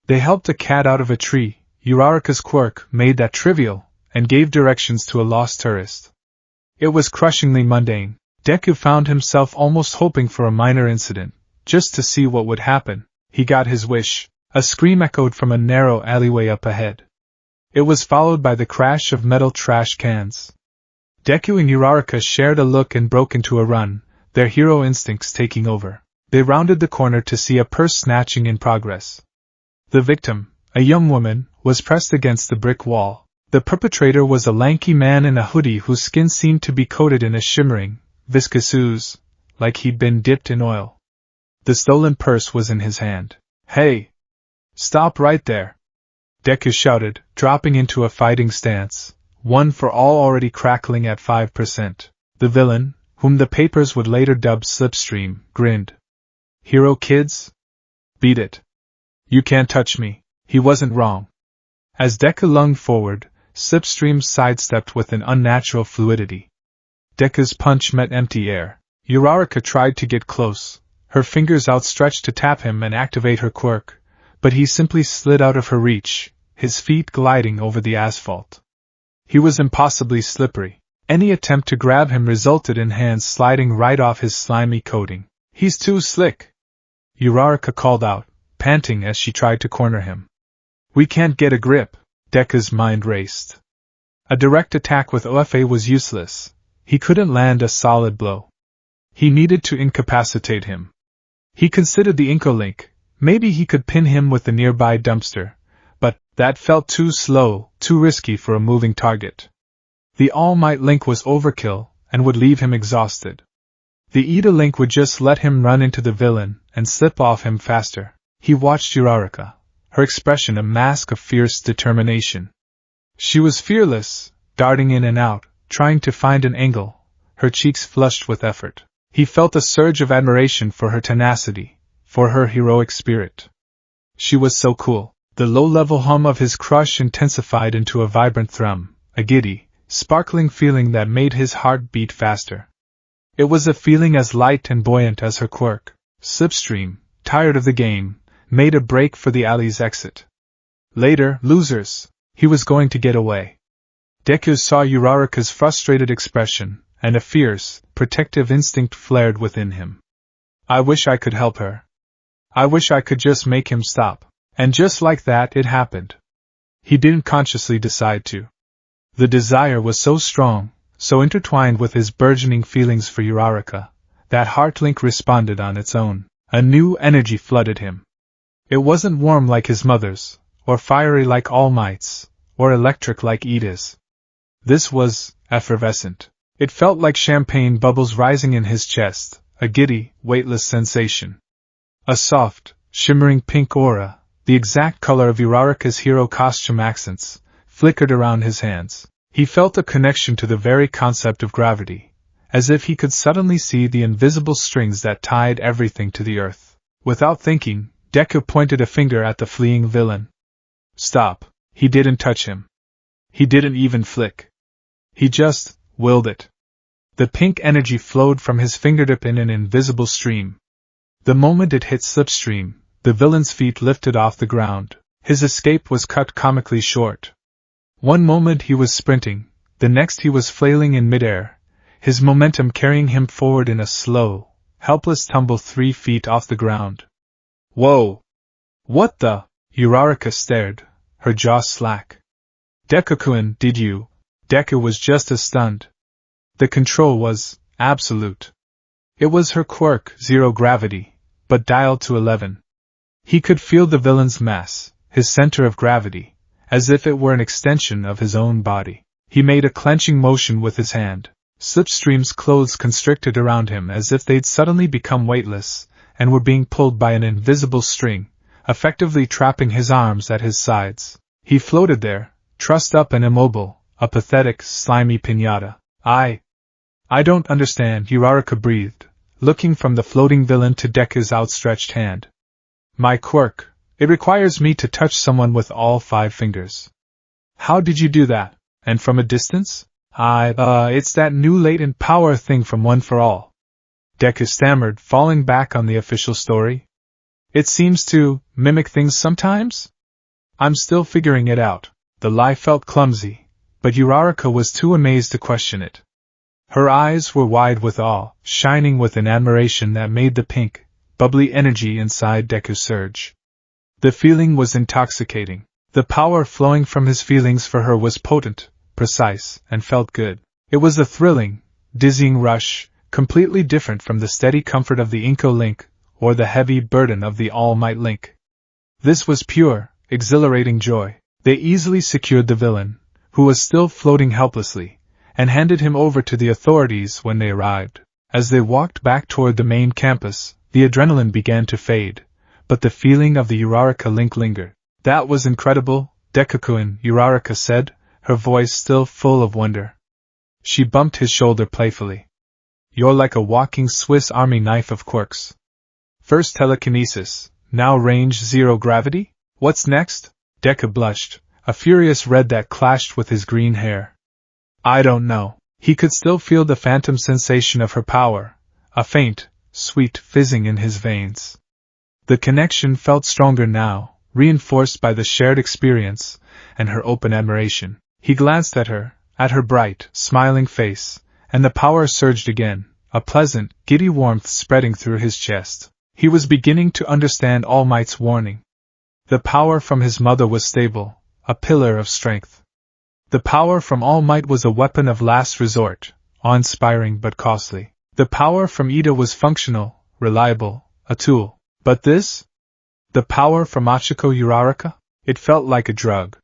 They helped a cat out of a tree, Uraraka's quirk made that trivial, and gave directions to a lost tourist. It was crushingly mundane. Deku found himself almost hoping for a minor incident, just to see what would happen. He got his wish. A scream echoed from a narrow alleyway up ahead. It was followed by the crash of metal trash cans. Deku and Uraraka shared a look and broke into a run, their hero instincts taking over. They rounded the corner to see a purse snatching in progress. The victim, a young woman, was pressed against the brick wall. The perpetrator was a lanky man in a hoodie whose skin seemed to be coated in a shimmering, viscous ooze, like he'd been dipped in oil. The stolen purse was in his hand. "Hey! Stop right there!" Deku shouted, dropping into a fighting stance, one for all already crackling at 5%. The villain, whom the papers would later dub Slipstream, grinned. "Hero kids? Beat it. You can't touch me." He wasn't wrong. As Deku lunged forward, Slipstream sidestepped with an unnatural fluidity. Deku's punch met empty air. Uraraka tried to get close, her fingers outstretched to tap him and activate her quirk, but he simply slid out of her reach, his feet gliding over the asphalt. He was impossibly slippery. Any attempt to grab him resulted in hands sliding right off his slimy coating. "He's too slick," Uraraka called out, panting as she tried to corner him. "We can't get a grip." Deku's mind raced. A direct attack with OFA was useless. He couldn't land a solid blow. He needed to incapacitate him. He considered the Inco Link. Maybe he could pin him with the nearby dumpster, but that felt too slow, too risky for a moving target. The All Might Link was overkill, and would leave him exhausted. The Ida Link would just let him run into the villain, and slip off him faster. He watched Uraraka, her expression a mask of fierce determination. She was fearless, darting in and out, trying to find an angle, her cheeks flushed with effort. He felt a surge of admiration for her tenacity, for her heroic spirit. She was so cool. The low-level hum of his crush intensified into a vibrant thrum, a giddy, sparkling feeling that made his heart beat faster. It was a feeling as light and buoyant as her quirk. Slipstream, tired of the game, made a break for the alley's exit. Later, losers, he was going to get away. Deku saw Uraraka's frustrated expression, and a fierce, protective instinct flared within him. "I wish I could help her. I wish I could just make him stop." And just like that, it happened. He didn't consciously decide to. The desire was so strong, so intertwined with his burgeoning feelings for Uraraka, that Heartlink responded on its own. A new energy flooded him. It wasn't warm like his mother's, or fiery like All Might's, or electric like Ida's. This was effervescent. It felt like champagne bubbles rising in his chest, a giddy, weightless sensation. A soft, shimmering pink aura, the exact color of Uraraka's hero costume accents, flickered around his hands. He felt a connection to the very concept of gravity, as if he could suddenly see the invisible strings that tied everything to the earth. Without thinking, Deku pointed a finger at the fleeing villain. "Stop." He didn't touch him. He didn't even flick. He just willed it. The pink energy flowed from his fingertip in an invisible stream. The moment it hit Slipstream, the villain's feet lifted off the ground. His escape was cut comically short. One moment he was sprinting, the next he was flailing in midair, his momentum carrying him forward in a slow, helpless tumble 3 feet off the ground. "Whoa! What the?" Uraraka stared, her jaw slack. "Deku-kun, did you?" Deku was just as stunned. The control was absolute. It was her quirk, zero gravity, but dialed to 11. He could feel the villain's mass, his center of gravity, as if it were an extension of his own body. He made a clenching motion with his hand. Slipstream's clothes constricted around him as if they'd suddenly become weightless, and were being pulled by an invisible string, effectively trapping his arms at his sides. He floated there, trussed up and immobile, a pathetic, slimy piñata. I don't understand," Uraraka breathed, looking from the floating villain to Deku's outstretched hand. "My quirk, it requires me to touch someone with all 5 fingers. How did you do that? And from a distance?" It's that new latent power thing from One for All," Deku stammered, falling back on the official story. "It seems to mimic things sometimes? I'm still figuring it out. The lie felt clumsy, but Uraraka was too amazed to question it. Her eyes were wide with awe, shining with an admiration that made the pink, bubbly energy inside Deku surge. The feeling was intoxicating. The power flowing from his feelings for her was potent, precise, and felt good. It was a thrilling, dizzying rush, completely different from the steady comfort of the Inko Link, or the heavy burden of the All Might Link. This was pure, exhilarating joy. They easily secured the villain, who was still floating helplessly, and handed him over to the authorities when they arrived. As they walked back toward the main campus, the adrenaline began to fade, but the feeling of the Uraraka link lingered. That was incredible, Deku-kun, Uraraka said, her voice still full of wonder. She bumped his shoulder playfully. You're like a walking Swiss Army knife of quirks. First telekinesis, now range zero gravity? What's next? Deku blushed, a furious red that clashed with his green hair. I don't know. He could still feel the phantom sensation of her power, a faint, sweet fizzing in his veins. The connection felt stronger now, reinforced by the shared experience and her open admiration. He glanced at her bright, smiling face, and the power surged again, a pleasant, giddy warmth spreading through his chest. He was beginning to understand All Might's warning. The power from his mother was stable, a pillar of strength. The power from All Might was a weapon of last resort, awe-inspiring but costly. The power from Ida was functional, reliable, a tool. But this? The power from Machiko Uraraka? It felt like a drug.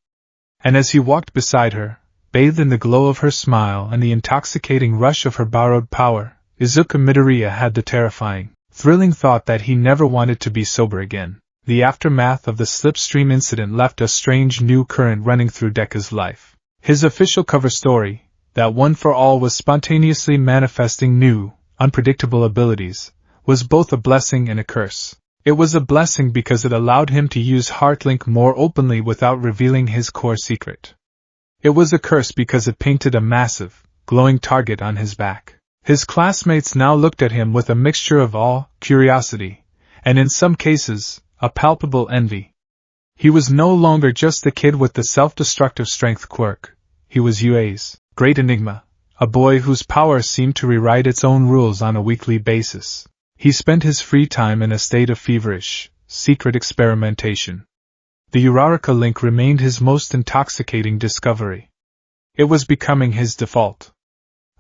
And as he walked beside her, bathed in the glow of her smile and the intoxicating rush of her borrowed power, Izuku Midoriya had the terrifying, thrilling thought that he never wanted to be sober again. The aftermath of the slipstream incident left a strange new current running through Deku's life. His official cover story, that One for All was spontaneously manifesting new, unpredictable abilities, was both a blessing and a curse. It was a blessing because it allowed him to use Heartlink more openly without revealing his core secret. It was a curse because it painted a massive, glowing target on his back. His classmates now looked at him with a mixture of awe, curiosity, and in some cases, a palpable envy. He was no longer just the kid with the self-destructive strength quirk. He was UA's great enigma, a boy whose power seemed to rewrite its own rules on a weekly basis. He spent his free time in a state of feverish, secret experimentation. The Uraraka link remained his most intoxicating discovery. It was becoming his default.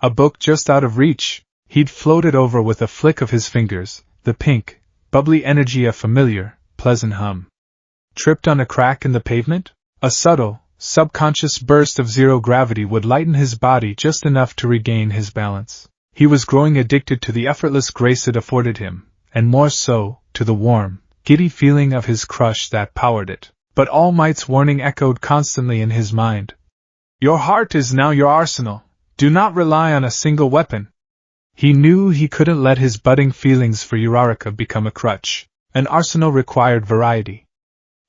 A book just out of reach, he'd float it over with a flick of his fingers, the pink, bubbly energy a familiar, pleasant hum. Tripped on a crack in the pavement? A subtle, subconscious burst of zero gravity would lighten his body just enough to regain his balance. He was growing addicted to the effortless grace it afforded him, and more so, to the warm, giddy feeling of his crush that powered it. But All Might's warning echoed constantly in his mind. Your heart is now your arsenal. Do not rely on a single weapon. He knew he couldn't let his budding feelings for Uraraka become a crutch. An arsenal required variety.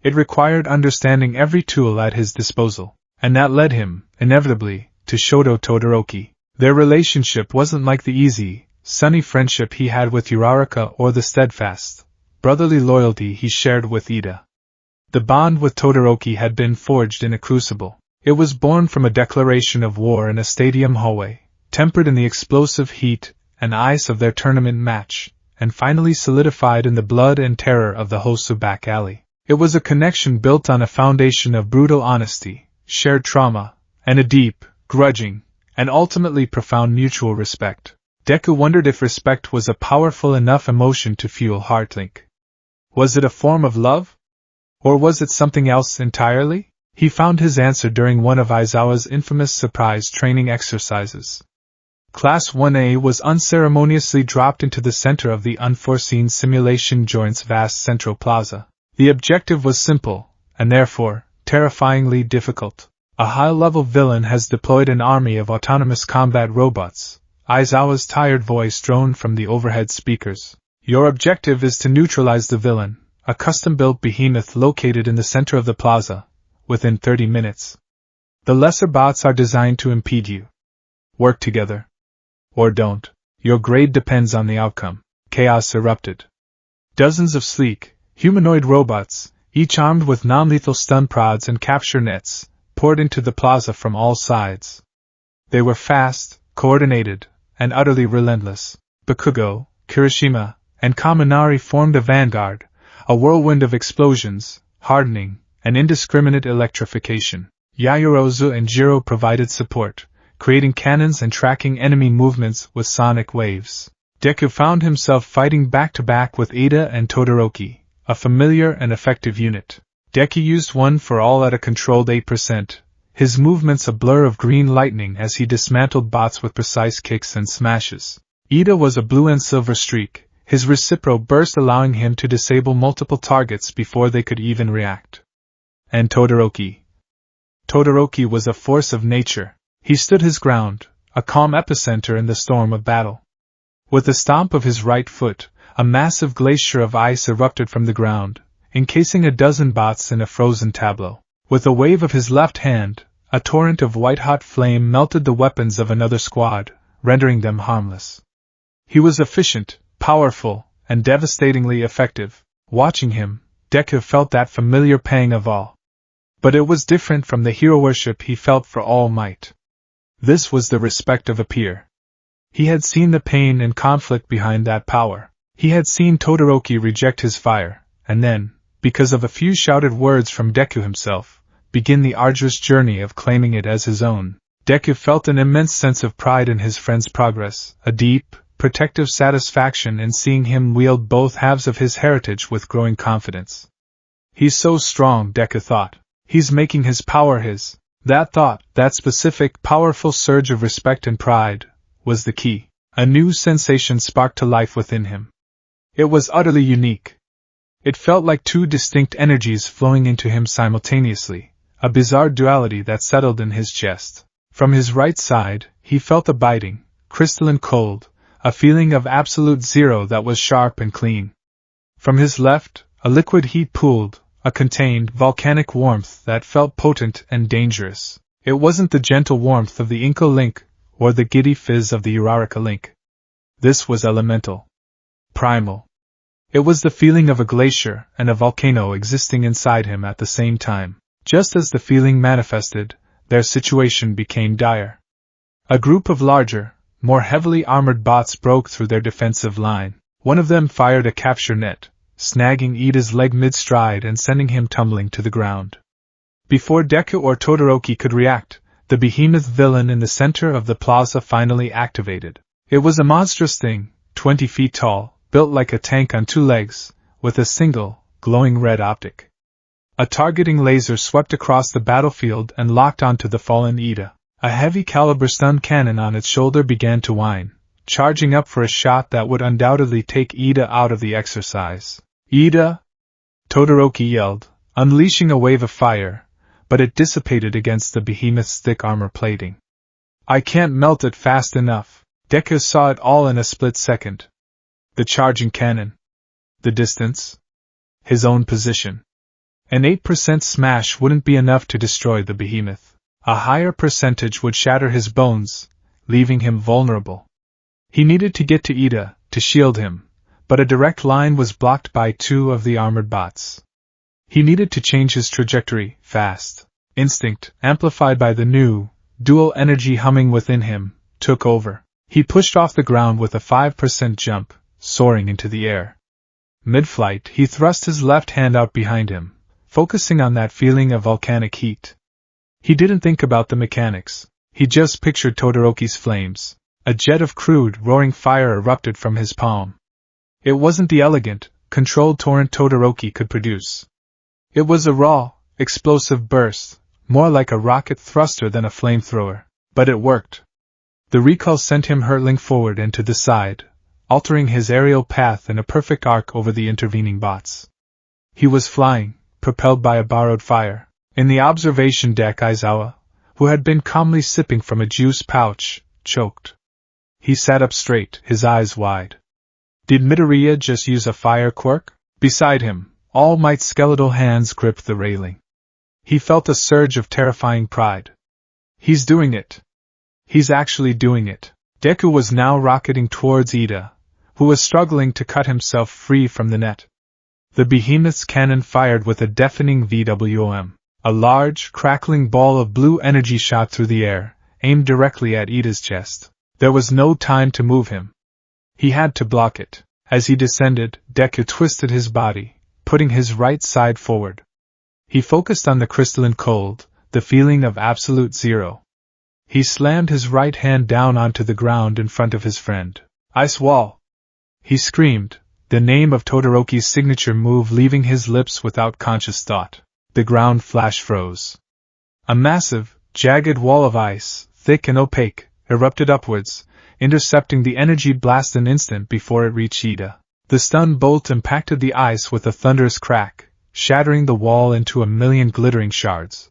It required understanding every tool at his disposal, and that led him, inevitably, to Shoto Todoroki. Their relationship wasn't like the easy, sunny friendship he had with Uraraka or the steadfast, brotherly loyalty he shared with Ida. The bond with Todoroki had been forged in a crucible. It was born from a declaration of war in a stadium hallway, tempered in the explosive heat and ice of their tournament match, and finally solidified in the blood and terror of the Hosu back alley. It was a connection built on a foundation of brutal honesty, shared trauma, and a deep, grudging, and ultimately profound mutual respect. Deku wondered if respect was a powerful enough emotion to fuel Heartlink. Was it a form of love? Or was it something else entirely? He found his answer during one of Aizawa's infamous surprise training exercises. Class 1A was unceremoniously dropped into the center of the unforeseen simulation joint's vast central plaza. The objective was simple, and therefore, terrifyingly difficult. A high-level villain has deployed an army of autonomous combat robots. Aizawa's tired voice droned from the overhead speakers. Your objective is to neutralize the villain, a custom-built behemoth located in the center of the plaza, within 30 minutes. The lesser bots are designed to impede you. Work together. Or don't. Your grade depends on the outcome. Chaos erupted. Dozens of sleek, humanoid robots, each armed with non-lethal stun prods and capture nets, poured into the plaza from all sides. They were fast, coordinated, and utterly relentless. Bakugo, Kirishima, and Kaminari formed a vanguard, a whirlwind of explosions, hardening, and indiscriminate electrification. Yaoyorozu and Jiro provided support, creating cannons and tracking enemy movements with sonic waves. Deku found himself fighting back-to-back with Ida and Todoroki, a familiar and effective unit. Deku used one for all at a controlled 8%, his movements a blur of green lightning as he dismantled bots with precise kicks and smashes. Ida was a blue and silver streak, his recipro burst allowing him to disable multiple targets before they could even react. And Todoroki. Todoroki was a force of nature. He stood his ground, a calm epicenter in the storm of battle. With the stomp of his right foot, a massive glacier of ice erupted from the ground, encasing a dozen bots in a frozen tableau. With a wave of his left hand, a torrent of white-hot flame melted the weapons of another squad, rendering them harmless. He was efficient, powerful, and devastatingly effective. Watching him, Deku felt that familiar pang of awe. But it was different from the hero worship he felt for All Might. This was the respect of a peer. He had seen the pain and conflict behind that power. He had seen Todoroki reject his fire, and then, because of a few shouted words from Deku himself, begin the arduous journey of claiming it as his own. Deku felt an immense sense of pride in his friend's progress, a deep, protective satisfaction in seeing him wield both halves of his heritage with growing confidence. He's so strong, Deku thought. He's making his power his. That thought, that specific, powerful surge of respect and pride, was the key. A new sensation sparked to life within him. It was utterly unique. It felt like two distinct energies flowing into him simultaneously, a bizarre duality that settled in his chest. From his right side, he felt a biting, crystalline cold, a feeling of absolute zero that was sharp and clean. From his left, a liquid heat pooled, a contained, volcanic warmth that felt potent and dangerous. It wasn't the gentle warmth of the Inko Link, or the giddy fizz of the Uraraka Link. This was elemental. Primal. It was the feeling of a glacier and a volcano existing inside him at the same time. Just as the feeling manifested, their situation became dire. A group of larger, more heavily armored bots broke through their defensive line. One of them fired a capture net, snagging Ida's leg mid-stride and sending him tumbling to the ground. Before Deku or Todoroki could react, the behemoth villain in the center of the plaza finally activated. It was a monstrous thing, 20 feet tall, built like a tank on two legs, with a single, glowing red optic. A targeting laser swept across the battlefield and locked onto the fallen Ida. A heavy-caliber stun cannon on its shoulder began to whine, charging up for a shot that would undoubtedly take Ida out of the exercise. Ida! Todoroki yelled, unleashing a wave of fire, but it dissipated against the behemoth's thick armor plating. I can't melt it fast enough. Deku saw it all in a split second. The charging cannon. The distance. His own position. An 8% smash wouldn't be enough to destroy the behemoth. A higher percentage would shatter his bones, leaving him vulnerable. He needed to get to Ida, to shield him, but a direct line was blocked by two of the armored bots. He needed to change his trajectory, fast. Instinct, amplified by the new, dual energy humming within him, took over. He pushed off the ground with a 5% jump, soaring into the air. Mid-flight, he thrust his left hand out behind him, focusing on that feeling of volcanic heat. He didn't think about the mechanics. He just pictured Todoroki's flames. A jet of crude, roaring fire erupted from his palm. It wasn't the elegant, controlled torrent Todoroki could produce. It was a raw, explosive burst, more like a rocket thruster than a flamethrower. But it worked. The recoil sent him hurtling forward and to the side, altering his aerial path in a perfect arc over the intervening bots. He was flying, propelled by a borrowed fire. In the observation deck, Aizawa, who had been calmly sipping from a juice pouch, choked. He sat up straight, his eyes wide. Did Midoriya just use a fire quirk? Beside him, All Might's skeletal hands gripped the railing. He felt a surge of terrifying pride. He's doing it. He's actually doing it. Deku was now rocketing towards Ida, who was struggling to cut himself free from the net. The behemoth's cannon fired with a deafening VWM. A large, crackling ball of blue energy shot through the air, aimed directly at Ida's chest. There was no time to move him. He had to block it. As he descended, Deku twisted his body, putting his right side forward. He focused on the crystalline cold, the feeling of absolute zero. He slammed his right hand down onto the ground in front of his friend. "Ice wall!" he screamed, the name of Todoroki's signature move leaving his lips without conscious thought. The ground flash froze. A massive, jagged wall of ice, thick and opaque, erupted upwards, intercepting the energy blast an instant before it reached Ida. The stun bolt impacted the ice with a thunderous crack, shattering the wall into a million glittering shards.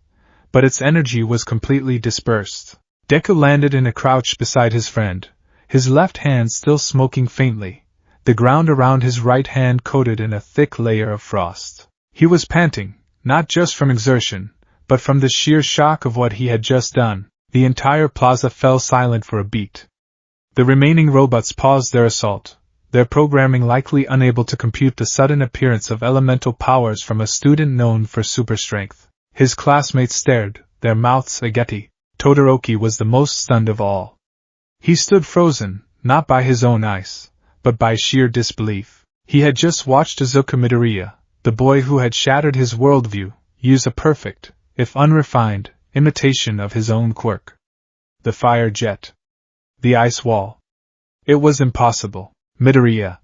But its energy was completely dispersed. Deku landed in a crouch beside his friend, his left hand still smoking faintly, the ground around his right hand coated in a thick layer of frost. He was panting, not just from exertion, but from the sheer shock of what he had just done. The entire plaza fell silent for a beat. The remaining robots paused their assault, their programming likely unable to compute the sudden appearance of elemental powers from a student known for super strength. His classmates stared, their mouths agape. Todoroki was the most stunned of all. He stood frozen, not by his own ice, but by sheer disbelief. He had just watched Izuku Midoriya, the boy who had shattered his worldview, use a perfect, if unrefined, imitation of his own quirk. The fire jet. The ice wall. It was impossible. Midoriya.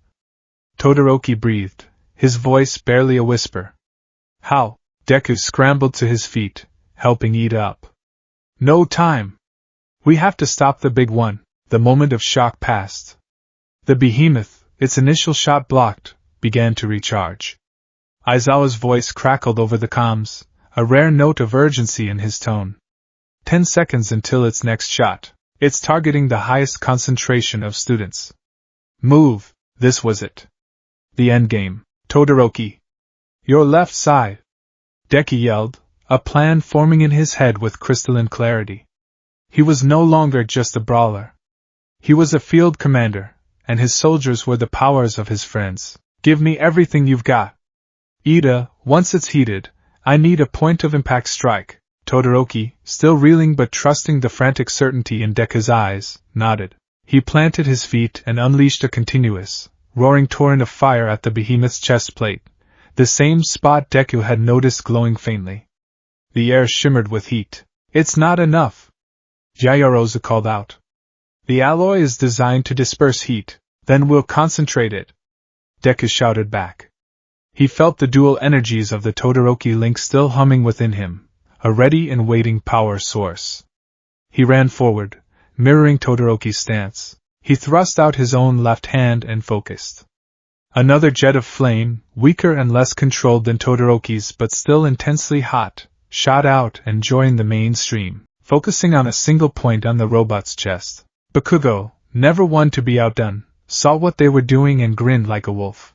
Todoroki breathed, his voice barely a whisper. How? Deku scrambled to his feet, helping Ida up. No time! We have to stop the big one. The moment of shock passed. The behemoth, its initial shot blocked, began to recharge. Aizawa's voice crackled over the comms, a rare note of urgency in his tone. 10 seconds until its next shot. It's targeting the highest concentration of students. Move, this was it. The endgame. Todoroki. Your left side. Deku yelled, a plan forming in his head with crystalline clarity. He was no longer just a brawler. He was a field commander, and his soldiers were the powers of his friends. Give me everything you've got. Ida, once it's heated, I need a point of impact strike. Todoroki, still reeling but trusting the frantic certainty in Deku's eyes, nodded. He planted his feet and unleashed a continuous, roaring torrent of fire at the behemoth's chest plate, the same spot Deku had noticed glowing faintly. The air shimmered with heat. It's not enough, Yayarosa called out. The alloy is designed to disperse heat, then we'll concentrate it. Deku shouted back. He felt the dual energies of the Todoroki link still humming within him, a ready and waiting power source. He ran forward, mirroring Todoroki's stance. He thrust out his own left hand and focused. Another jet of flame, weaker and less controlled than Todoroki's but still intensely hot, shot out and joined the main stream, focusing on a single point on the robot's chest. Bakugo, never one to be outdone, saw what they were doing and grinned like a wolf.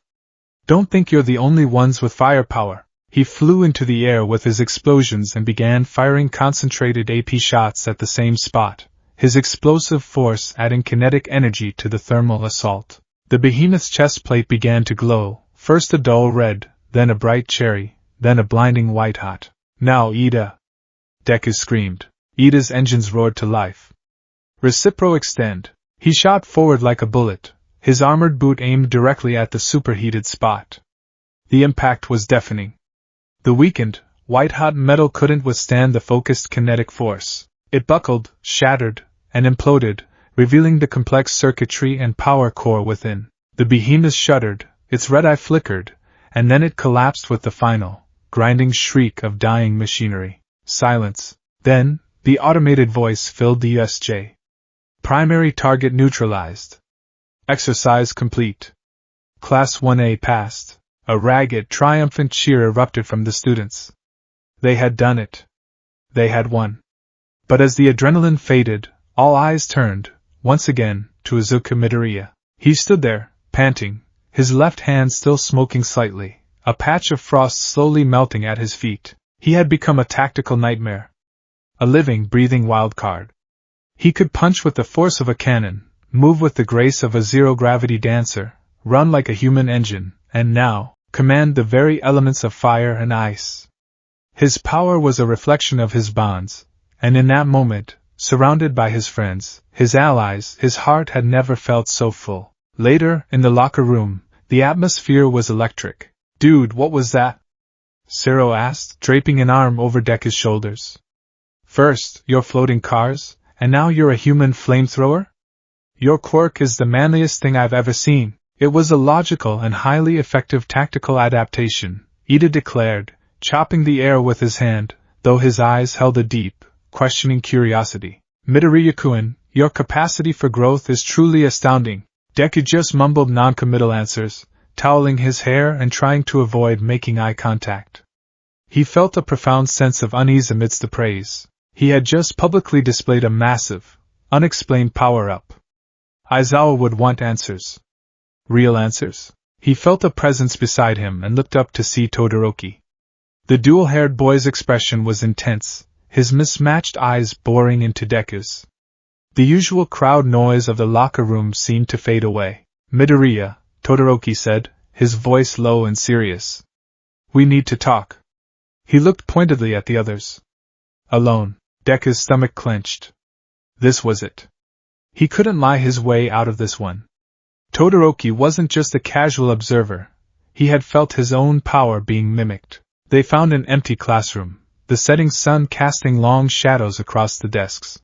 Don't think you're the only ones with firepower. He flew into the air with his explosions and began firing concentrated AP shots at the same spot, his explosive force adding kinetic energy to the thermal assault. The behemoth's chest plate began to glow, first a dull red, then a bright cherry, then a blinding white hot. Now Ida! Deku screamed. Ida's engines roared to life. Recipro extend. He shot forward like a bullet, his armored boot aimed directly at the superheated spot. The impact was deafening. The weakened, white-hot metal couldn't withstand the focused kinetic force. It buckled, shattered, and imploded, revealing the complex circuitry and power core within. The behemoth shuddered, its red eye flickered, and then it collapsed with the final, grinding shriek of dying machinery. Silence. Then, the automated voice filled the USJ. Primary target neutralized. Exercise complete. Class 1A passed. A ragged, triumphant cheer erupted from the students. They had done it. They had won. But as the adrenaline faded, all eyes turned, once again, to Izuku Midoriya. He stood there, panting, his left hand still smoking slightly, a patch of frost slowly melting at his feet. He had become a tactical nightmare. A living, breathing wildcard. He could punch with the force of a cannon, move with the grace of a zero-gravity dancer, run like a human engine, and now, command the very elements of fire and ice. His power was a reflection of his bonds, and in that moment, surrounded by his friends, his allies, his heart had never felt so full. Later, in the locker room, the atmosphere was electric. "Dude, what was that?" Zero asked, draping an arm over Deku's shoulders. "First, you're floating cars, and now you're a human flamethrower? Your quirk is the manliest thing I've ever seen." "It was a logical and highly effective tactical adaptation," Ida declared, chopping the air with his hand, though his eyes held a deep, questioning curiosity. "Midoriya-kun, your capacity for growth is truly astounding." Deku just mumbled non-committal answers, toweling his hair and trying to avoid making eye contact. He felt a profound sense of unease amidst the praise. He had just publicly displayed a massive, unexplained power-up. Aizawa would want answers. Real answers? He felt a presence beside him and looked up to see Todoroki. The dual-haired boy's expression was intense, his mismatched eyes boring into Deku's. The usual crowd noise of the locker room seemed to fade away. "Midoriya," Todoroki said, his voice low and serious. "We need to talk." He looked pointedly at the others. Alone. Deku's stomach clenched. This was it. He couldn't lie his way out of this one. Todoroki wasn't just a casual observer, he had felt his own power being mimicked. They found an empty classroom, the setting sun casting long shadows across the desks.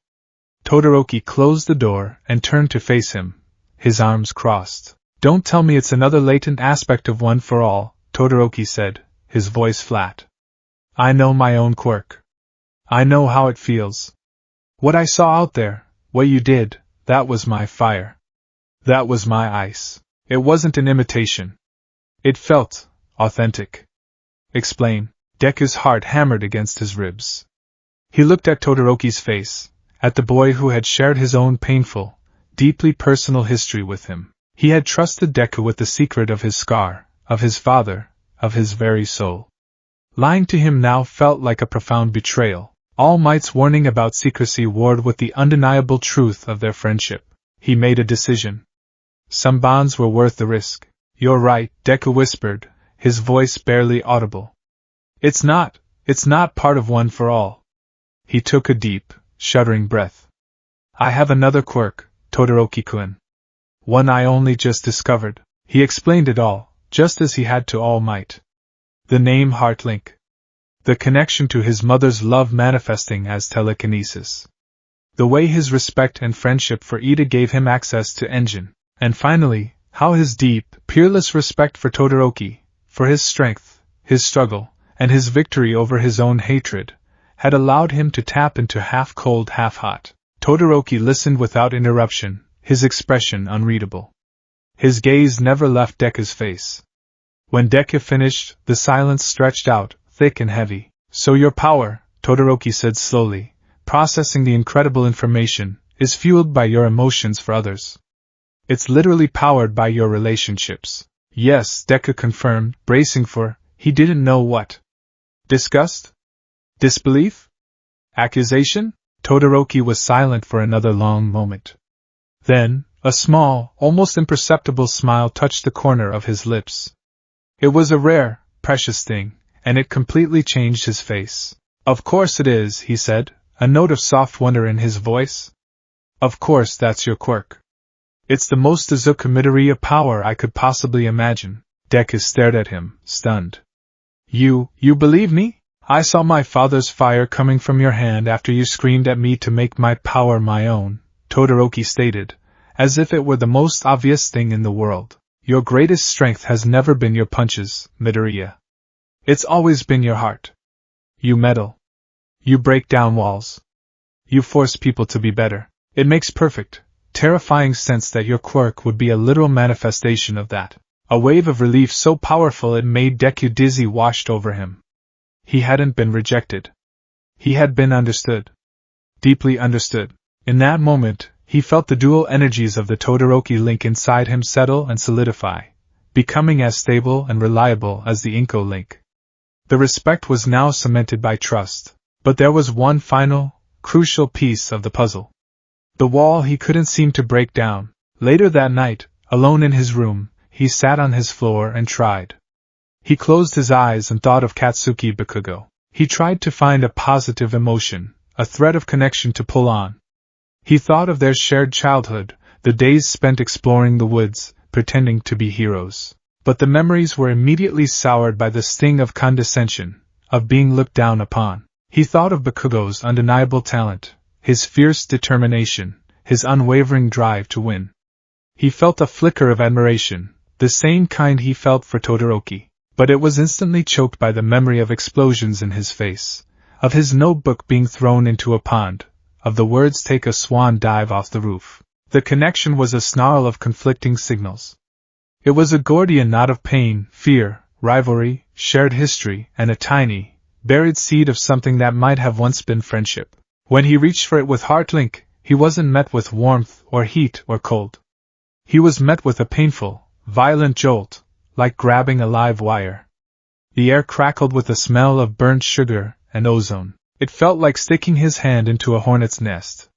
Todoroki closed the door and turned to face him, his arms crossed. "Don't tell me it's another latent aspect of One for All," Todoroki said, his voice flat. "I know my own quirk. I know how it feels. What I saw out there, what you did, that was my fire. That was my ice. It wasn't an imitation. It felt authentic." "Explain." Deku's heart hammered against his ribs. He looked at Todoroki's face, at the boy who had shared his own painful, deeply personal history with him. He had trusted Deku with the secret of his scar, of his father, of his very soul. Lying to him now felt like a profound betrayal. All Might's warning about secrecy warred with the undeniable truth of their friendship. He made a decision. Some bonds were worth the risk. "You're right," Deku whispered, his voice barely audible. It's not part of One for All." He took a deep, shuddering breath. "I have another quirk, Todoroki-kun. One I only just discovered." He explained it all, just as he had to All Might. The name Heartlink. The connection to his mother's love manifesting as telekinesis. The way his respect and friendship for Ida gave him access to Engine. And finally, how his deep, peerless respect for Todoroki, for his strength, his struggle, and his victory over his own hatred, had allowed him to tap into half-cold, half-hot. Todoroki listened without interruption, his expression unreadable. His gaze never left Deku's face. When Deku finished, the silence stretched out, thick and heavy. "So your power," Todoroki said slowly, processing the incredible information, "is fueled by your emotions for others. It's literally powered by your relationships." "Yes," Deku confirmed, bracing for, he didn't know what. Disgust? Disbelief? Accusation? Todoroki was silent for another long moment. Then, a small, almost imperceptible smile touched the corner of his lips. It was a rare, precious thing, and it completely changed his face. "Of course it is," he said, a note of soft wonder in his voice. "Of course that's your quirk. It's the most Izuku Midoriya power I could possibly imagine." Deku stared at him, stunned. You believe me? I saw my father's fire coming from your hand after you screamed at me to make my power my own," Todoroki stated, as if it were the most obvious thing in the world. "Your greatest strength has never been your punches, Midoriya. It's always been your heart. You meddle. You break down walls. You force people to be better. It makes perfect, terrifying sense that your quirk would be a literal manifestation of that." A wave of relief so powerful it made Deku dizzy washed over him. He hadn't been rejected. He had been understood. Deeply understood. In that moment, he felt the dual energies of the Todoroki link inside him settle and solidify, becoming as stable and reliable as the Inko link. The respect was now cemented by trust, but there was one final, crucial piece of the puzzle. The wall he couldn't seem to break down. Later that night, alone in his room, he sat on his floor and tried. He closed his eyes and thought of Katsuki Bakugo. He tried to find a positive emotion, a thread of connection to pull on. He thought of their shared childhood, the days spent exploring the woods, pretending to be heroes. But the memories were immediately soured by the sting of condescension, of being looked down upon. He thought of Bakugo's undeniable talent, his fierce determination, his unwavering drive to win. He felt a flicker of admiration, the same kind he felt for Todoroki, but it was instantly choked by the memory of explosions in his face, of his notebook being thrown into a pond, of the words "take a swan dive off the roof." The connection was a snarl of conflicting signals. It was a Gordian knot of pain, fear, rivalry, shared history, and a tiny, buried seed of something that might have once been friendship. When he reached for it with heart link, he wasn't met with warmth or heat or cold. He was met with a painful, violent jolt, like grabbing a live wire. The air crackled with the smell of burnt sugar and ozone. It felt like sticking his hand into a hornet's nest.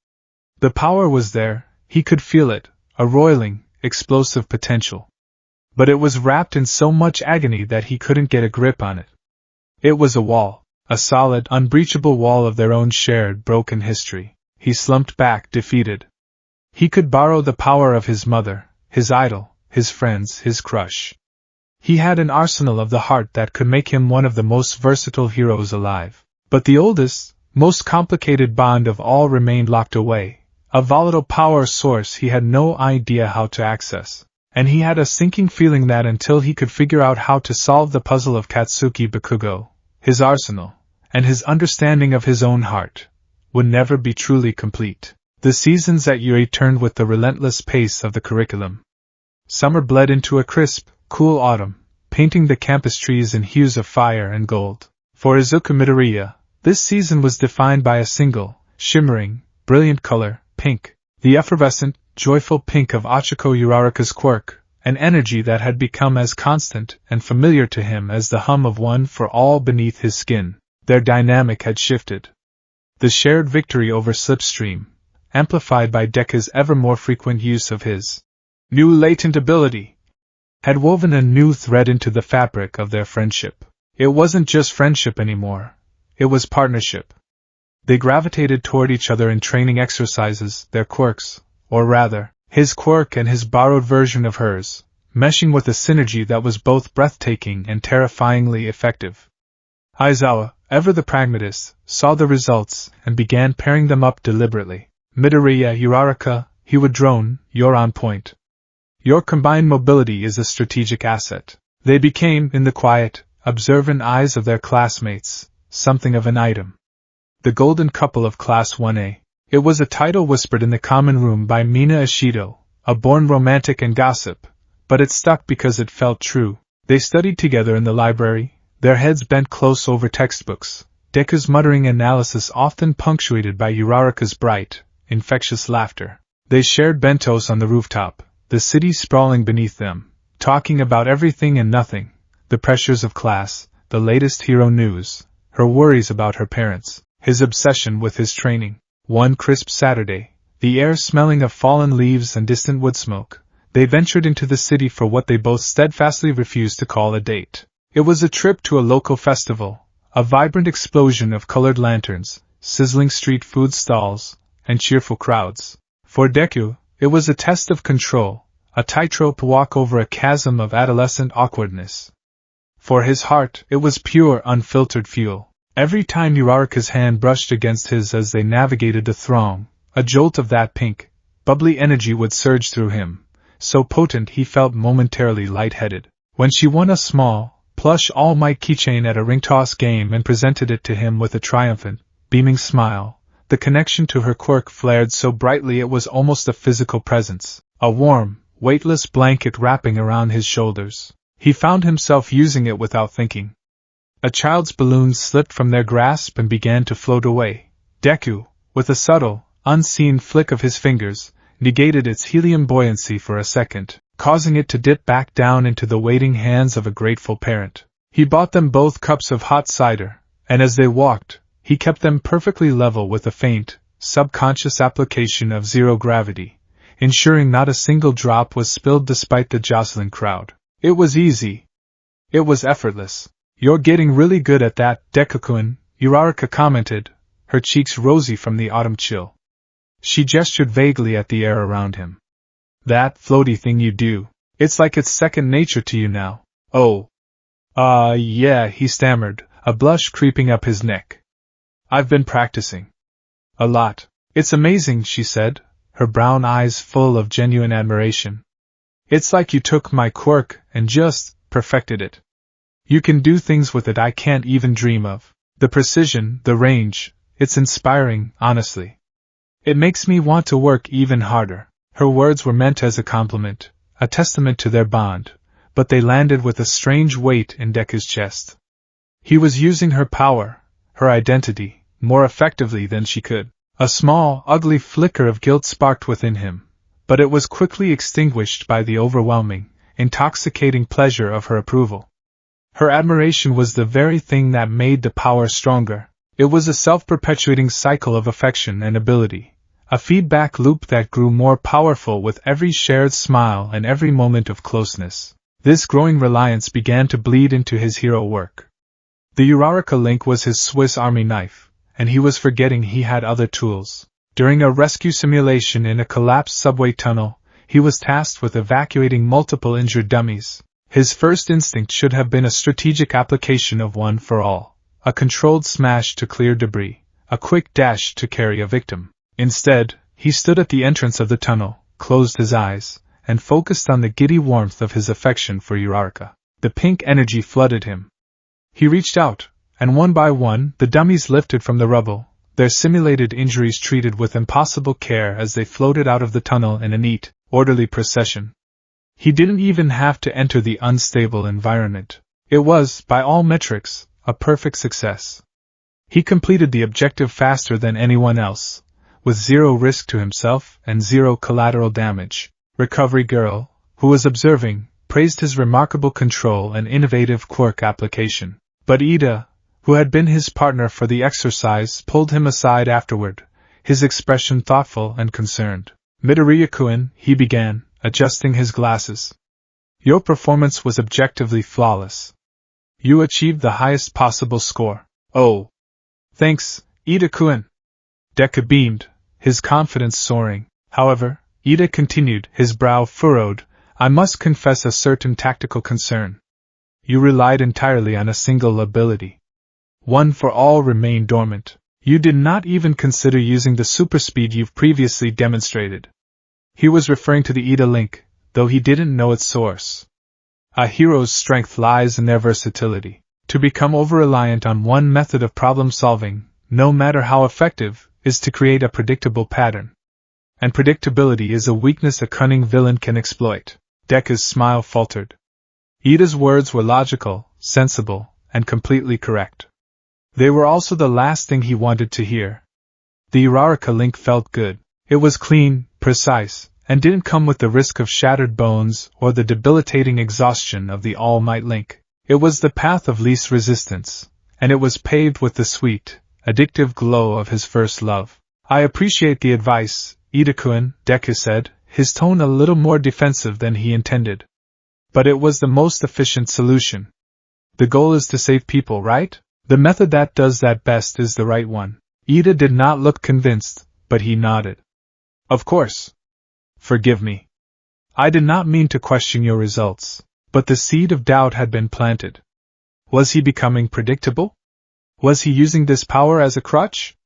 The power was there, he could feel it, a roiling, explosive potential. But it was wrapped in so much agony that he couldn't get a grip on it. It was a wall, a solid, unbreachable wall of their own shared, broken history. He slumped back, defeated. He could borrow the power of his mother, his idol, his friends, his crush. He had an arsenal of the heart that could make him one of the most versatile heroes alive. But the oldest, most complicated bond of all remained locked away, a volatile power source he had no idea how to access. And he had a sinking feeling that until he could figure out how to solve the puzzle of Katsuki Bakugo, his arsenal, and his understanding of his own heart, would never be truly complete. The seasons at Yuri turned with the relentless pace of the curriculum. Summer bled into a crisp, cool autumn, painting the campus trees in hues of fire and gold. For Izuku Midoriya, this season was defined by a single, shimmering, brilliant color, pink. The effervescent, joyful pink of Ochako Uraraka's quirk, an energy that had become as constant and familiar to him as the hum of one for all beneath his skin. Their dynamic had shifted. The shared victory over Slipstream, amplified by Deku's ever more frequent use of his new latent ability, had woven a new thread into the fabric of their friendship. It wasn't just friendship anymore, it was partnership. They gravitated toward each other in training exercises, their quirks, or rather, his quirk and his borrowed version of hers, meshing with a synergy that was both breathtaking and terrifyingly effective. Aizawa, ever the pragmatist, saw the results and began pairing them up deliberately. Midoriya, Uraraka, he would drone, "You're on point. Your combined mobility is a strategic asset." They became, in the quiet, observant eyes of their classmates, something of an item. The Golden Couple of Class 1A. It was a title whispered in the common room by Mina Ishido, a born romantic and gossip, but it stuck because it felt true. They studied together in the library, their heads bent close over textbooks, Deku's muttering analysis often punctuated by Uraraka's bright, infectious laughter. They shared bentos on the rooftop, the city sprawling beneath them, talking about everything and nothing, the pressures of class, the latest hero news, her worries about her parents, his obsession with his training. One crisp Saturday, the air smelling of fallen leaves and distant wood smoke, they ventured into the city for what they both steadfastly refused to call a date. It was a trip to a local festival, a vibrant explosion of colored lanterns, sizzling street food stalls, and cheerful crowds. For Deku, it was a test of control, a tightrope walk over a chasm of adolescent awkwardness. For his heart, it was pure, unfiltered fuel. Every time Uraraka's hand brushed against his as they navigated the throng, a jolt of that pink, bubbly energy would surge through him, so potent he felt momentarily lightheaded. When she won a small, plush All Might keychain at a ring toss game and presented it to him with a triumphant, beaming smile, the connection to her quirk flared so brightly it was almost a physical presence, a warm, weightless blanket wrapping around his shoulders. He found himself using it without thinking. A child's balloons slipped from their grasp and began to float away. Deku, with a subtle, unseen flick of his fingers, negated its helium buoyancy for a second, causing it to dip back down into the waiting hands of a grateful parent. He bought them both cups of hot cider, and as they walked, he kept them perfectly level with a faint, subconscious application of zero gravity, ensuring not a single drop was spilled despite the jostling crowd. It was easy. It was effortless. You're getting really good at that, Deku-kun, Uraraka commented, her cheeks rosy from the autumn chill. She gestured vaguely at the air around him. That floaty thing you do, it's like it's second nature to you now. Oh. Yeah, he stammered, a blush creeping up his neck. I've been practicing. A lot. It's amazing, she said, her brown eyes full of genuine admiration. It's like you took my quirk and just perfected it. You can do things with it I can't even dream of. The precision, the range, it's inspiring, honestly. It makes me want to work even harder. Her words were meant as a compliment, a testament to their bond, but they landed with a strange weight in Deku's chest. He was using her power, her identity, more effectively than she could. A small, ugly flicker of guilt sparked within him, but it was quickly extinguished by the overwhelming, intoxicating pleasure of her approval. Her admiration was the very thing that made the power stronger. It was a self-perpetuating cycle of affection and ability, a feedback loop that grew more powerful with every shared smile and every moment of closeness. This growing reliance began to bleed into his hero work. The Uraraka link was his Swiss Army knife, and he was forgetting he had other tools. During a rescue simulation in a collapsed subway tunnel, he was tasked with evacuating multiple injured dummies. His first instinct should have been a strategic application of one for all, a controlled smash to clear debris, a quick dash to carry a victim. Instead, he stood at the entrance of the tunnel, closed his eyes, and focused on the giddy warmth of his affection for Uraraka. The pink energy flooded him. He reached out, and one by one, the dummies lifted from the rubble, their simulated injuries treated with impossible care as they floated out of the tunnel in a neat, orderly procession. He didn't even have to enter the unstable environment. It was, by all metrics, a perfect success. He completed the objective faster than anyone else, with zero risk to himself and zero collateral damage. Recovery Girl, who was observing, praised his remarkable control and innovative quirk application. But Ida, who had been his partner for the exercise, pulled him aside afterward, his expression thoughtful and concerned. Midoriya-kun, he began, adjusting his glasses. Your performance was objectively flawless. You achieved the highest possible score. Oh. Thanks, Ida-kun. Deku beamed, his confidence soaring. However, Ida continued, his brow furrowed, I must confess a certain tactical concern. You relied entirely on a single ability. One for all remained dormant. You did not even consider using the superspeed you've previously demonstrated. He was referring to the Ida link, though he didn't know its source. A hero's strength lies in their versatility. To become over-reliant on one method of problem-solving, no matter how effective, is to create a predictable pattern. And predictability is a weakness a cunning villain can exploit. Deku's smile faltered. Ida's words were logical, sensible, and completely correct. They were also the last thing he wanted to hear. The Uraraka link felt good. It was clean, precise, and didn't come with the risk of shattered bones or the debilitating exhaustion of the All Might link. It was the path of least resistance, and it was paved with the sweet, addictive glow of his first love. I appreciate the advice, Ida-kun, Deku said, his tone a little more defensive than he intended. But it was the most efficient solution. The goal is to save people, right? The method that does that best is the right one. Ida did not look convinced, but he nodded. Of course. Forgive me. I did not mean to question your results, but the seed of doubt had been planted. Was he becoming predictable? Was he using this power as a crutch?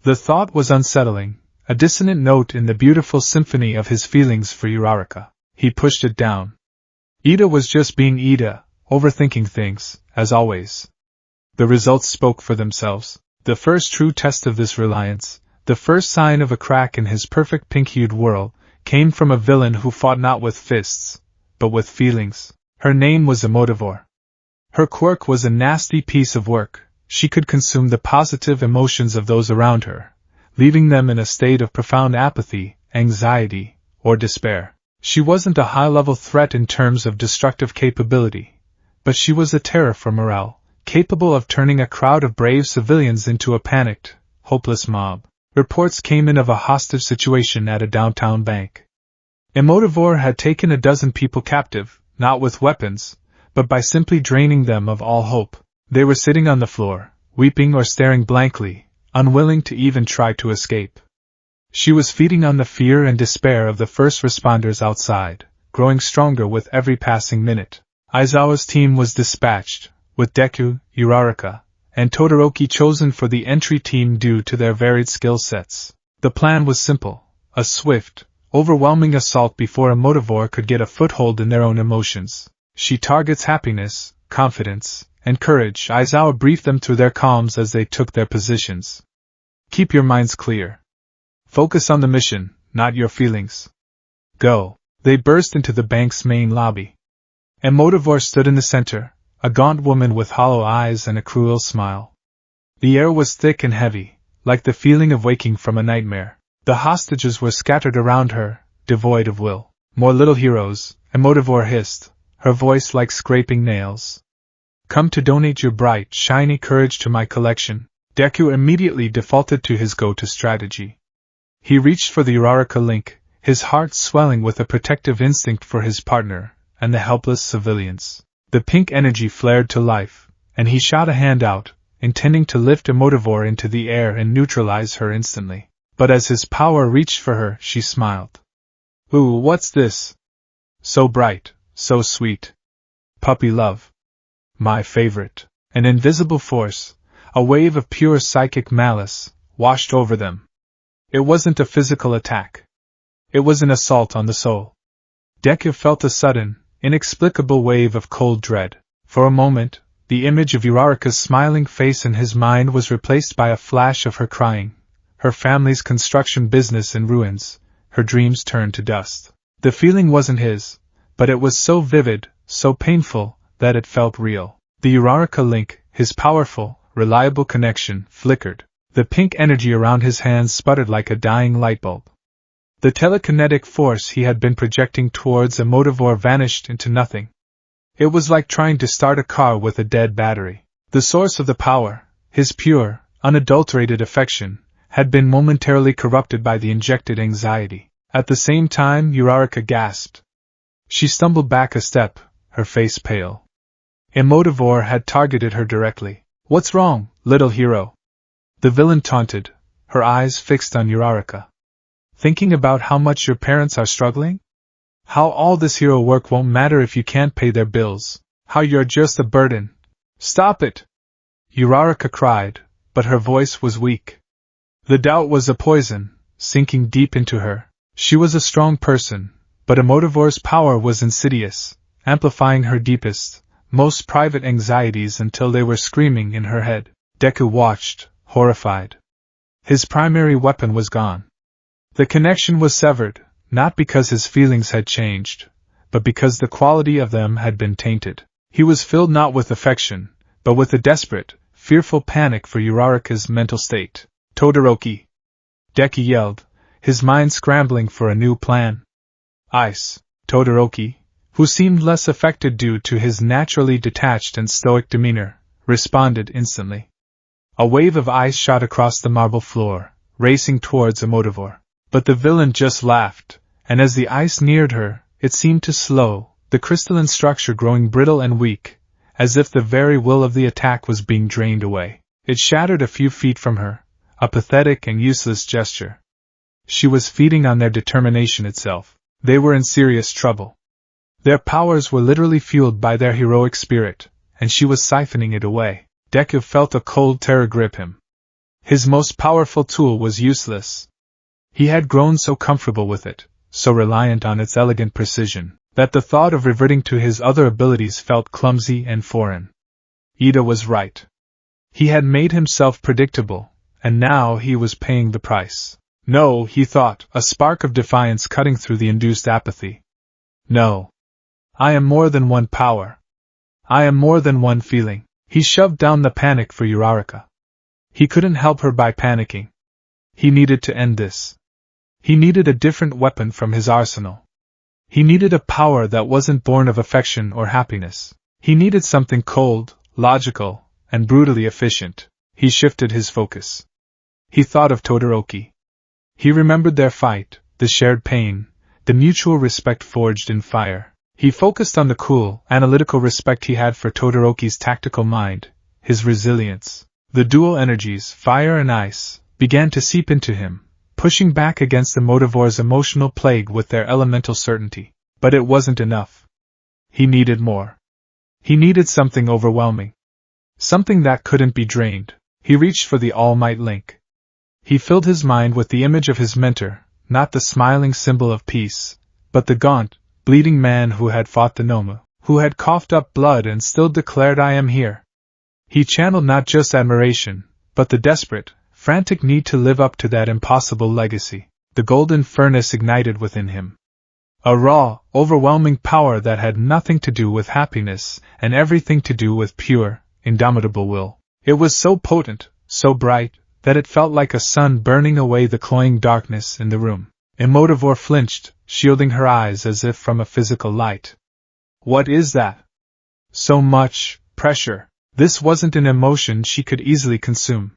The thought was unsettling, a dissonant note in the beautiful symphony of his feelings for Uraraka. He pushed it down. Ida was just being Ida, overthinking things, as always. The results spoke for themselves. The first true test of this reliance, the first sign of a crack in his perfect pink-hued whirl, came from a villain who fought not with fists, but with feelings. Her name was Emotivore. Her quirk was a nasty piece of work. She could consume the positive emotions of those around her, leaving them in a state of profound apathy, anxiety, or despair. She wasn't a high-level threat in terms of destructive capability, but she was a terror for morale, capable of turning a crowd of brave civilians into a panicked, hopeless mob. Reports came in of a hostage situation at a downtown bank. Emotivore had taken a dozen people captive, not with weapons, but by simply draining them of all hope. They were sitting on the floor, weeping or staring blankly, unwilling to even try to escape. She was feeding on the fear and despair of the first responders outside, growing stronger with every passing minute. Aizawa's team was dispatched, with Deku, Uraraka, and Todoroki chosen for the entry team due to their varied skill sets. The plan was simple: a swift, overwhelming assault before a motivore could get a foothold in their own emotions. She targets happiness, confidence, and courage. Aizawa briefed them through their calms as they took their positions. Keep your minds clear. Focus on the mission, not your feelings. Go. They burst into the bank's main lobby. A motivore stood in the center, a gaunt woman with hollow eyes and a cruel smile. The air was thick and heavy, like the feeling of waking from a nightmare. The hostages were scattered around her, devoid of will. More little heroes, a motivore hissed, her voice like scraping nails. Come to donate your bright, shiny courage to my collection. Deku immediately defaulted to his go-to strategy. He reached for the Uraraka link, his heart swelling with a protective instinct for his partner and the helpless civilians. The pink energy flared to life, and he shot a hand out, intending to lift a motivore into the air and neutralize her instantly. But as his power reached for her, she smiled. Ooh, what's this? So bright, so sweet. Puppy love. My favorite. An invisible force, a wave of pure psychic malice, washed over them. It wasn't a physical attack. It was an assault on the soul. Deku felt a sudden, inexplicable wave of cold dread. For a moment, the image of Uraraka's smiling face in his mind was replaced by a flash of her crying, her family's construction business in ruins, her dreams turned to dust. The feeling wasn't his, but it was so vivid, so painful, that it felt real. The Uraraka link, his powerful, reliable connection, flickered. The pink energy around his hands sputtered like a dying light bulb. The telekinetic force he had been projecting towards a motivore vanished into nothing. It was like trying to start a car with a dead battery. The source of the power, his pure, unadulterated affection, had been momentarily corrupted by the injected anxiety. At the same time, Uraraka gasped. She stumbled back a step, her face pale. A motivore had targeted her directly. What's wrong, little hero? The villain taunted, her eyes fixed on Uraraka. Thinking about how much your parents are struggling? How all this hero work won't matter if you can't pay their bills. How you're just a burden. Stop it! Uraraka cried, but her voice was weak. The doubt was a poison, sinking deep into her. She was a strong person, but a motivore's power was insidious, amplifying her deepest, most private anxieties until they were screaming in her head. Deku watched, horrified. His primary weapon was gone. The connection was severed, not because his feelings had changed, but because the quality of them had been tainted. He was filled not with affection, but with a desperate, fearful panic for Uraraka's mental state. Todoroki! Deku yelled, his mind scrambling for a new plan. Ice! Todoroki, who seemed less affected due to his naturally detached and stoic demeanor, responded instantly. A wave of ice shot across the marble floor, racing towards a motivore. But the villain just laughed, and as the ice neared her, it seemed to slow, the crystalline structure growing brittle and weak, as if the very will of the attack was being drained away. It shattered a few feet from her, a pathetic and useless gesture. She was feeding on their determination itself. They were in serious trouble. Their powers were literally fueled by their heroic spirit, and she was siphoning it away. Deku felt a cold terror grip him. His most powerful tool was useless. He had grown so comfortable with it, so reliant on its elegant precision, that the thought of reverting to his other abilities felt clumsy and foreign. Ida was right. He had made himself predictable, and now he was paying the price. No, he thought, a spark of defiance cutting through the induced apathy. No. I am more than one power. I am more than one feeling. He shoved down the panic for Uraraka. He couldn't help her by panicking. He needed to end this. He needed a different weapon from his arsenal. He needed a power that wasn't born of affection or happiness. He needed something cold, logical, and brutally efficient. He shifted his focus. He thought of Todoroki. He remembered their fight, the shared pain, the mutual respect forged in fire. He focused on the cool, analytical respect he had for Todoroki's tactical mind, his resilience. The dual energies, fire and ice, began to seep into him, pushing back against the Motivore's emotional plague with their elemental certainty. But it wasn't enough. He needed more. He needed something overwhelming. Something that couldn't be drained. He reached for the All Might link. He filled his mind with the image of his mentor, not the smiling symbol of peace, but the gaunt, bleeding man who had fought the Nomu, who had coughed up blood and still declared, "I am here." He channeled not just admiration, but the desperate, frantic need to live up to that impossible legacy. The golden furnace ignited within him. A raw, overwhelming power that had nothing to do with happiness and everything to do with pure, indomitable will. It was so potent, so bright, that it felt like a sun burning away the cloying darkness in the room. Motivore flinched, shielding her eyes as if from a physical light. What is that? So much pressure. This wasn't an emotion she could easily consume.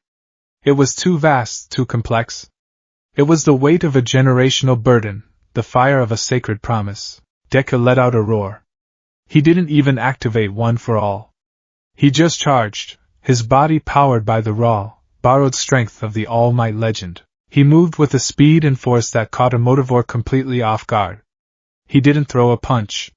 It was too vast, too complex. It was the weight of a generational burden, the fire of a sacred promise. Deku let out a roar. He didn't even activate One for All. He just charged, his body powered by the raw, borrowed strength of the All Might legend. He moved with a speed and force that caught Motivore completely off guard. He didn't throw a punch.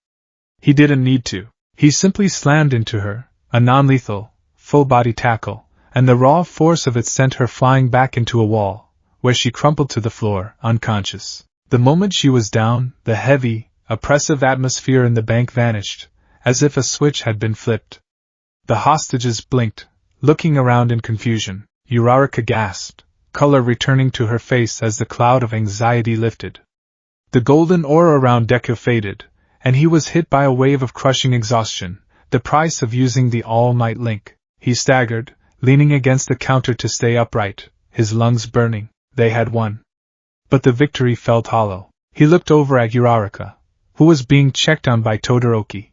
He didn't need to. He simply slammed into her, a non-lethal, full-body tackle, and the raw force of it sent her flying back into a wall, where she crumpled to the floor, unconscious. The moment she was down, the heavy, oppressive atmosphere in the bank vanished, as if a switch had been flipped. The hostages blinked, looking around in confusion. Uraraka gasped, color returning to her face as the cloud of anxiety lifted. The golden aura around Deku faded, and he was hit by a wave of crushing exhaustion, the price of using the All Might link. He staggered, leaning against the counter to stay upright, his lungs burning. They had won. But the victory felt hollow. He looked over at Uraraka, who was being checked on by Todoroki.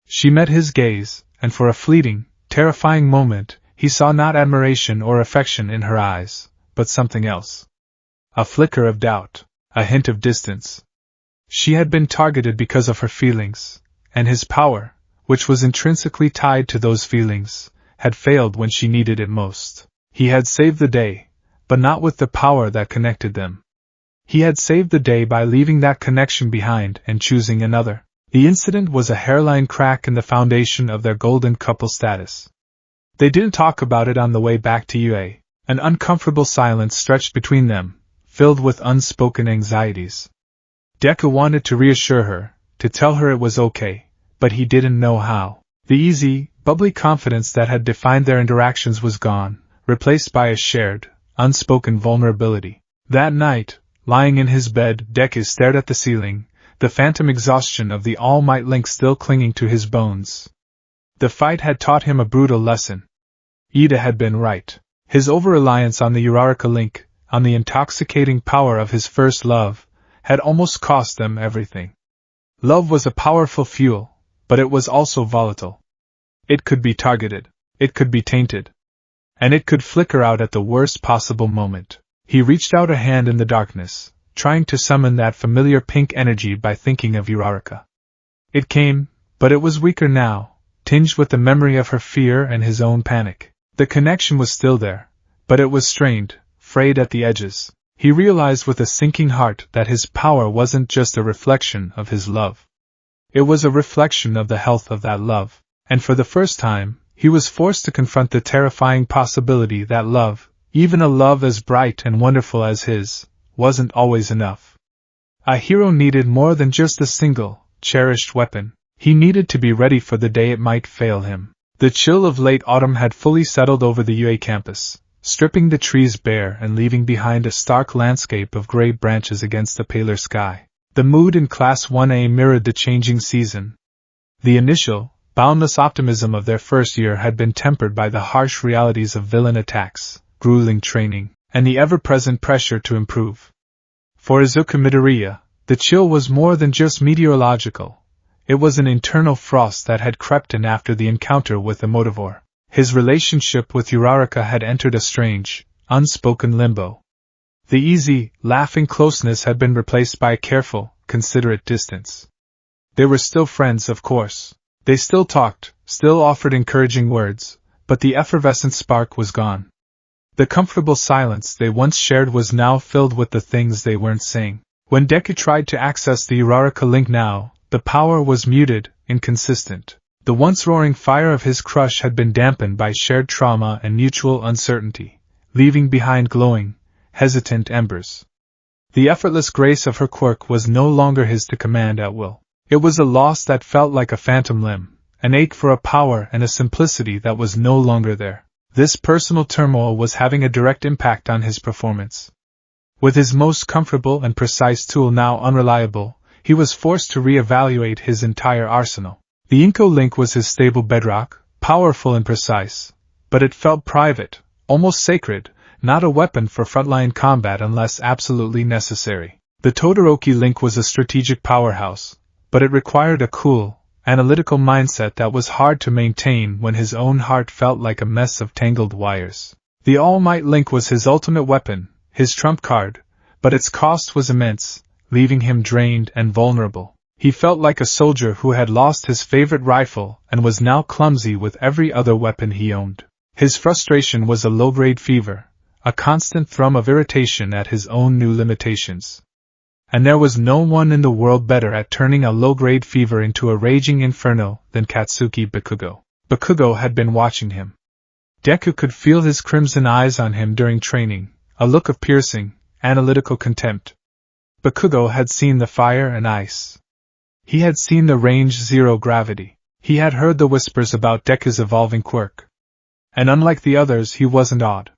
She met his gaze, and for a fleeting, terrifying moment, he saw not admiration or affection in her eyes, but something else. A flicker of doubt, a hint of distance. She had been targeted because of her feelings, and his power, which was intrinsically tied to those feelings, had failed when she needed it most. He had saved the day, but not with the power that connected them. He had saved the day by leaving that connection behind and choosing another. The incident was a hairline crack in the foundation of their golden couple status. They didn't talk about it on the way back to UA. An uncomfortable silence stretched between them, filled with unspoken anxieties. Deku wanted to reassure her, to tell her it was okay, but he didn't know how. The easy, bubbly confidence that had defined their interactions was gone, replaced by a shared, unspoken vulnerability. That night, lying in his bed, Deku stared at the ceiling, the phantom exhaustion of the All Might link still clinging to his bones. The fight had taught him a brutal lesson. Ida had been right. His over-reliance on the Uraraka link, on the intoxicating power of his first love, had almost cost them everything. Love was a powerful fuel, but it was also volatile. It could be targeted, it could be tainted, and it could flicker out at the worst possible moment. He reached out a hand in the darkness, trying to summon that familiar pink energy by thinking of Uraraka. It came, but it was weaker now, tinged with the memory of her fear and his own panic. The connection was still there, but it was strained, frayed at the edges. He realized with a sinking heart that his power wasn't just a reflection of his love. It was a reflection of the health of that love, and for the first time, he was forced to confront the terrifying possibility that love, even a love as bright and wonderful as his, wasn't always enough. A hero needed more than just a single, cherished weapon. He needed to be ready for the day it might fail him. The chill of late autumn had fully settled over the UA campus, stripping the trees bare and leaving behind a stark landscape of gray branches against the paler sky. The mood in Class 1A mirrored the changing season. The initial, boundless optimism of their first year had been tempered by the harsh realities of villain attacks, grueling training, and the ever-present pressure to improve. For Izuku Midoriya, the chill was more than just meteorological. It was an internal frost that had crept in after the encounter with the Motivore. His relationship with Uraraka had entered a strange, unspoken limbo. The easy, laughing closeness had been replaced by a careful, considerate distance. They were still friends, of course. They still talked, still offered encouraging words, but the effervescent spark was gone. The comfortable silence they once shared was now filled with the things they weren't saying. When Deku tried to access the Uraraka link now, the power was muted, inconsistent. The once roaring fire of his crush had been dampened by shared trauma and mutual uncertainty, leaving behind glowing, hesitant embers. The effortless grace of her quirk was no longer his to command at will. It was a loss that felt like a phantom limb, an ache for a power and a simplicity that was no longer there. This personal turmoil was having a direct impact on his performance. With his most comfortable and precise tool now unreliable, he was forced to re-evaluate his entire arsenal. The Inko link was his stable bedrock, powerful and precise, but it felt private, almost sacred, not a weapon for frontline combat unless absolutely necessary. The Todoroki link was a strategic powerhouse, but it required a cool, analytical mindset that was hard to maintain when his own heart felt like a mess of tangled wires. The All Might link was his ultimate weapon, his trump card, but its cost was immense, leaving him drained and vulnerable. He felt like a soldier who had lost his favorite rifle and was now clumsy with every other weapon he owned. His frustration was a low-grade fever, a constant thrum of irritation at his own new limitations. And there was no one in the world better at turning a low-grade fever into a raging inferno than Katsuki Bakugo. Bakugo had been watching him. Deku could feel his crimson eyes on him during training, a look of piercing, analytical contempt. Bakugo had seen the fire and ice. He had seen the range zero gravity. He had heard the whispers about Deku's evolving quirk. And unlike the others, he wasn't awed.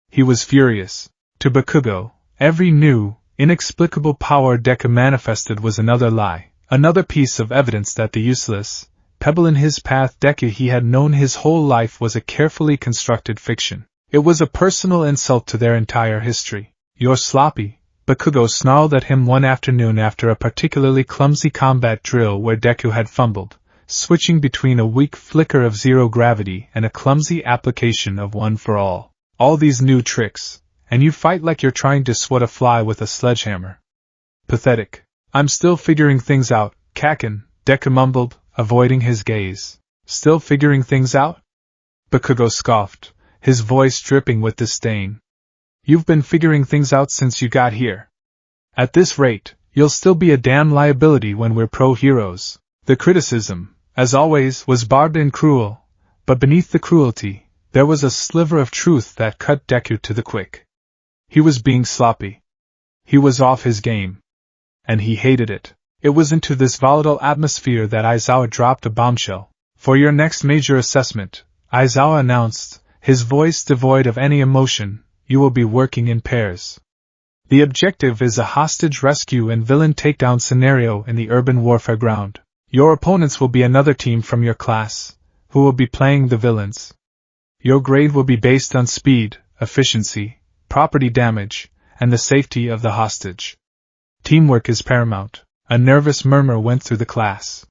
He was furious. To Bakugo, every new, inexplicable power Deku manifested was another lie, another piece of evidence that the useless, pebble in his path Deku he had known his whole life was a carefully constructed fiction. It was a personal insult to their entire history. "You're sloppy," Bakugo snarled at him one afternoon after a particularly clumsy combat drill where Deku had fumbled, switching between a weak flicker of zero gravity and a clumsy application of one for all. "All these new tricks, and you fight like you're trying to swat a fly with a sledgehammer. Pathetic." "I'm still figuring things out, Kakin," Deku mumbled, avoiding his gaze. "Still figuring things out?" Bakugo scoffed, his voice dripping with disdain. "You've been figuring things out since you got here. At this rate, you'll still be a damn liability when we're pro-heroes." The criticism, as always, was barbed and cruel, but beneath the cruelty, there was a sliver of truth that cut Deku to the quick. He was being sloppy. He was off his game. And he hated it. It was into this volatile atmosphere that Aizawa dropped a bombshell. "For your next major assessment," Aizawa announced, his voice devoid of any emotion, "you will be working in pairs. The objective is a hostage rescue and villain takedown scenario in the urban warfare ground. Your opponents will be another team from your class, who will be playing the villains. Your grade will be based on speed, efficiency, property damage, and the safety of the hostage. Teamwork is paramount." A nervous murmur went through the class.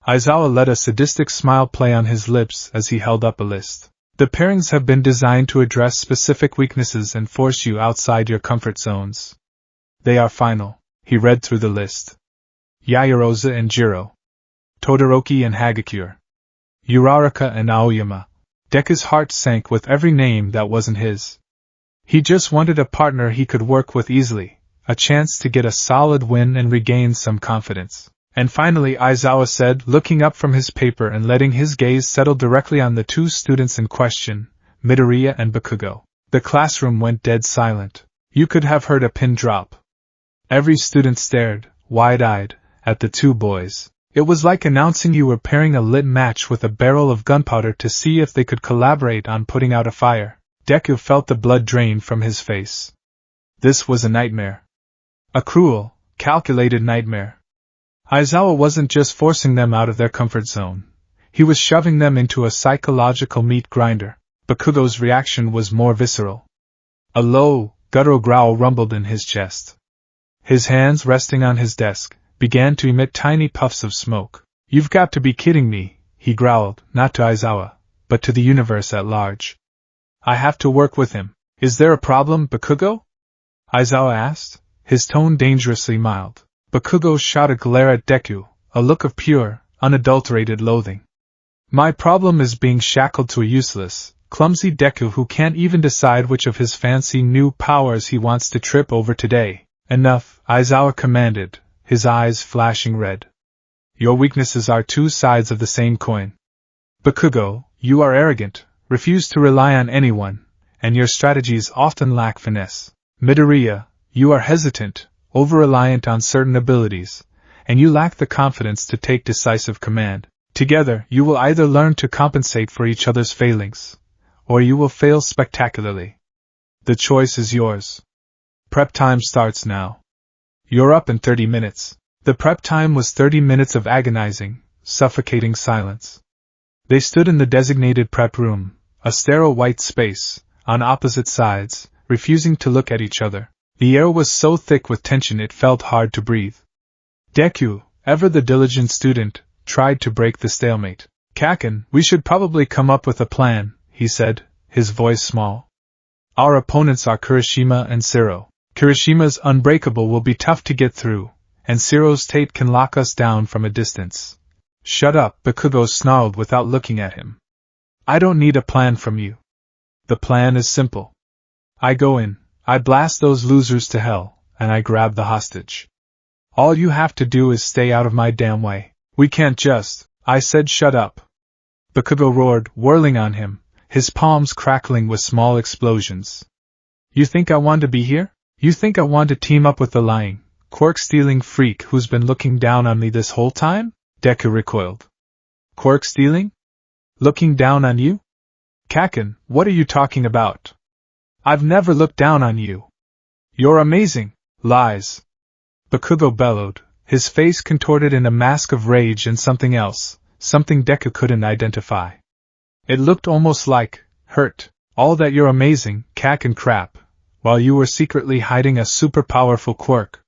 Aizawa let a sadistic smile play on his lips as he held up a list. "The pairings have been designed to address specific weaknesses and force you outside your comfort zones. They are final." He read through the list. Yaoyorozu and Jiro. Todoroki and Hagakure. Uraraka and Aoyama. Deku's heart sank with every name that wasn't his. He just wanted a partner he could work with easily, a chance to get a solid win and regain some confidence. And finally Aizawa said, looking up from his paper and letting his gaze settle directly on the two students in question, Midoriya and Bakugo. The classroom went dead silent. You could have heard a pin drop. Every student stared, wide-eyed, at the two boys. It was like announcing you were pairing a lit match with a barrel of gunpowder to see if they could collaborate on putting out a fire. Deku felt the blood drain from his face. This was a nightmare. A cruel, calculated nightmare. Aizawa wasn't just forcing them out of their comfort zone. He was shoving them into a psychological meat grinder. Bakugo's reaction was more visceral. A low, guttural growl rumbled in his chest. His hands, resting on his desk, began to emit tiny puffs of smoke. "You've got to be kidding me," he growled, not to Aizawa, but to the universe at large. "I have to work with him." "Is there a problem, Bakugo?" Aizawa asked, his tone dangerously mild. Bakugo shot a glare at Deku, a look of pure, unadulterated loathing. My problem is being shackled to a useless, clumsy Deku who can't even decide which of his fancy new powers he wants to trip over today. Enough, Aizawa commanded, his eyes flashing red. Your weaknesses are two sides of the same coin. Bakugo, you are arrogant, refuse to rely on anyone, and your strategies often lack finesse. Midoriya, you are hesitant, over-reliant on certain abilities, and you lack the confidence to take decisive command. Together, you will either learn to compensate for each other's failings, or you will fail spectacularly. The choice is yours. Prep time starts now. You're up in 30 minutes. The prep time was 30 minutes of agonizing, suffocating silence. They stood in the designated prep room, a sterile white space, on opposite sides, refusing to look at each other. The air was so thick with tension it felt hard to breathe. Deku, ever the diligent student, tried to break the stalemate. Kaken, we should probably come up with a plan, he said, his voice small. Our opponents are Kirishima and Zero. Kirishima's Unbreakable will be tough to get through, and Zero's tape can lock us down from a distance. Shut up, Bakugo snarled without looking at him. I don't need a plan from you. The plan is simple. I go in, I blast those losers to hell, and I grab the hostage. All you have to do is stay out of my damn way. We can't just, I said shut up. Bakugo roared, whirling on him, his palms crackling with small explosions. You think I want to be here? You think I want to team up with the lying, quirk-stealing freak who's been looking down on me this whole time? Deku recoiled. Quirk-stealing? Looking down on you? Kaken, what are you talking about? I've never looked down on you. You're amazing. Lies. Bakugo bellowed, his face contorted in a mask of rage and something else, something Deku couldn't identify. It looked almost like hurt. All that you're amazing, Kaken crap, while you were secretly hiding a super powerful quirk.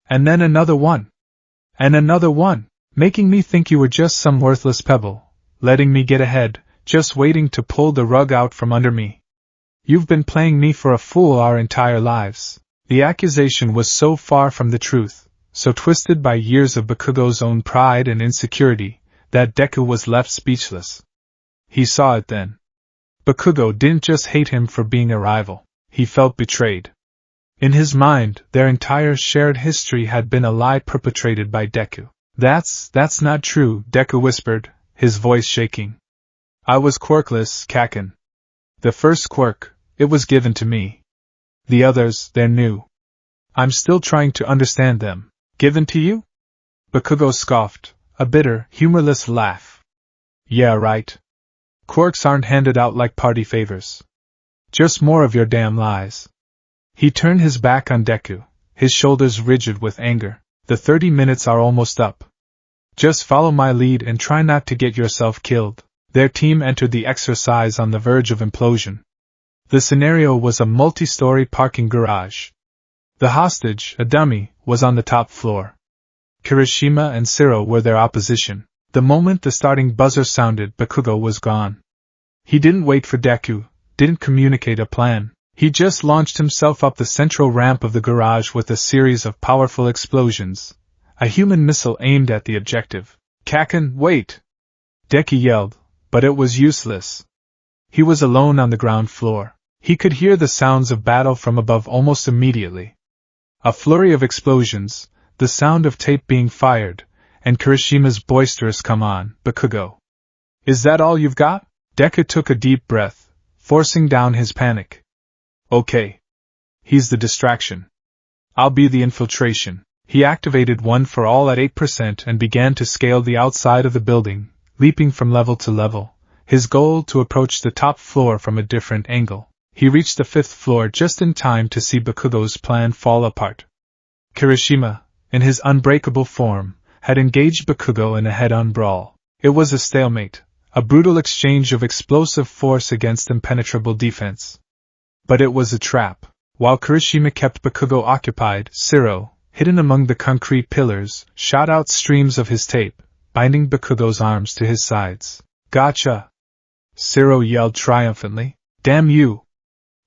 And then another one. And another one, making me think you were just some worthless pebble, letting me get ahead, just waiting to pull the rug out from under me. You've been playing me for a fool our entire lives. The accusation was so far from the truth, so twisted by years of Bakugo's own pride and insecurity, that Deku was left speechless. He saw it then. Bakugo didn't just hate him for being a rival, he felt betrayed. In his mind, their entire shared history had been a lie perpetrated by Deku. That's not true, Deku whispered, his voice shaking. I was quirkless, Kaken. The first quirk, it was given to me. The others, they're new. I'm still trying to understand them. Given to you? Bakugo scoffed, a bitter, humorless laugh. Yeah, right. Quirks aren't handed out like party favors. Just more of your damn lies. He turned his back on Deku, his shoulders rigid with anger. The 30 minutes are almost up. Just follow my lead and try not to get yourself killed. Their team entered the exercise on the verge of implosion. The scenario was a multi-story parking garage. The hostage, a dummy, was on the top floor. Kirishima and Zero were their opposition. The moment the starting buzzer sounded, Bakugo was gone. He didn't wait for Deku, didn't communicate a plan. He just launched himself up the central ramp of the garage with a series of powerful explosions. A human missile aimed at the objective. Kaken, wait! Deku yelled, but it was useless. He was alone on the ground floor. He could hear the sounds of battle from above almost immediately. A flurry of explosions, the sound of tape being fired, and Kirishima's boisterous "Come on, Bakugo. Is that all you've got?" Deku took a deep breath, forcing down his panic. Okay. He's the distraction. I'll be the infiltration. He activated One for All at 8% and began to scale the outside of the building, leaping from level to level, his goal to approach the top floor from a different angle. He reached the 5th floor just in time to see Bakugo's plan fall apart. Kirishima, in his unbreakable form, had engaged Bakugo in a head-on brawl. It was a stalemate, a brutal exchange of explosive force against impenetrable defense. But it was a trap. While Kirishima kept Bakugo occupied, Zero, hidden among the concrete pillars, shot out streams of his tape, binding Bakugo's arms to his sides. Gotcha! Zero yelled triumphantly. Damn you!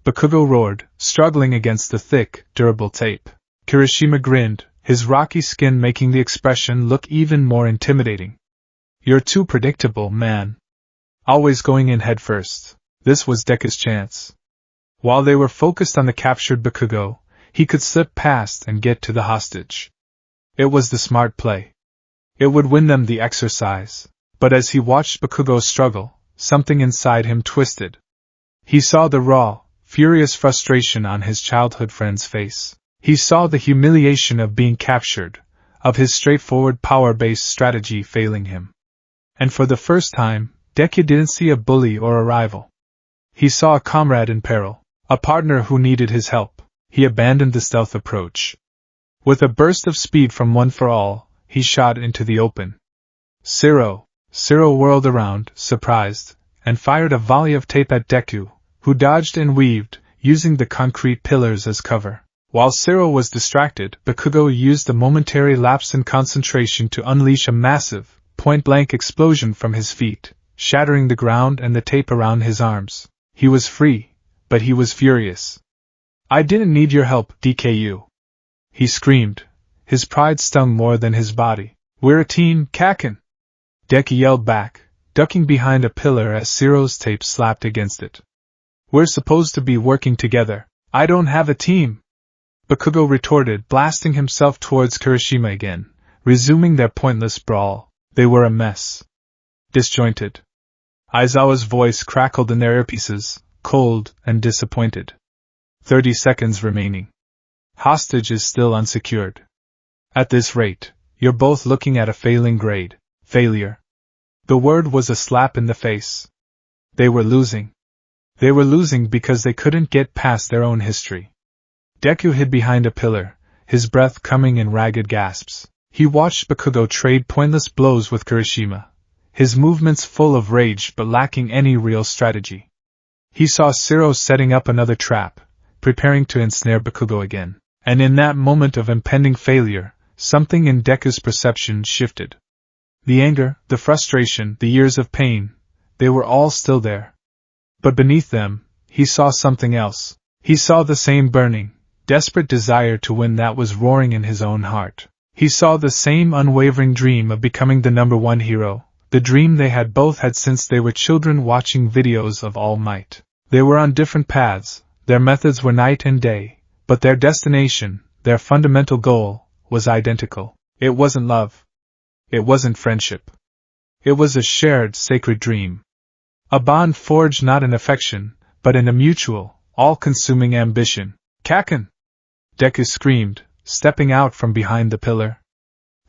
Bakugo roared, struggling against the thick, durable tape. Kirishima grinned, his rocky skin making the expression look even more intimidating. "You're too predictable, man. Always going in head first." This was Deku's chance. While they were focused on the captured Bakugo, he could slip past and get to the hostage. It was the smart play. It would win them the exercise. But as he watched Bakugo struggle, something inside him twisted. He saw the raw, furious frustration on his childhood friend's face. He saw the humiliation of being captured, of his straightforward power-based strategy failing him. And for the first time, Deku didn't see a bully or a rival. He saw a comrade in peril, a partner who needed his help. He abandoned the stealth approach. With a burst of speed from One for All, he shot into the open. Zero whirled around, surprised, and fired a volley of tape at Deku, who dodged and weaved, using the concrete pillars as cover. While Zero was distracted, Bakugo used a momentary lapse in concentration to unleash a massive, point-blank explosion from his feet, shattering the ground and the tape around his arms. He was free, but he was furious. "I didn't need your help, DKU!" he screamed. His pride stung more than his body. "We're a team, Kaken!" Deku yelled back, ducking behind a pillar as Zero's tape slapped against it. "We're supposed to be working together. I don't have a team!" Bakugo retorted, blasting himself towards Kirishima again, resuming their pointless brawl. They were a mess. Disjointed. Aizawa's voice crackled in their earpieces, cold and disappointed. 30 seconds remaining. Hostage is still unsecured. At this rate, you're both looking at a failing grade. Failure. The word was a slap in the face. They were losing. They were losing because they couldn't get past their own history. Deku hid behind a pillar, his breath coming in ragged gasps. He watched Bakugo trade pointless blows with Kirishima, his movements full of rage but lacking any real strategy. He saw Zero setting up another trap, preparing to ensnare Bakugo again, and in that moment of impending failure, something in Deku's perception shifted. The anger, the frustration, the years of pain, they were all still there. But beneath them, he saw something else. He saw the same burning, desperate desire to win that was roaring in his own heart. He saw the same unwavering dream of becoming the #1 hero, the dream they had both had since they were children watching videos of All Might. They were on different paths, their methods were night and day, but their destination, their fundamental goal, was identical. It wasn't love. It wasn't friendship. It was a shared, sacred dream. A bond forged not in affection, but in a mutual, all-consuming ambition. "Kaken!" Deku screamed, stepping out from behind the pillar.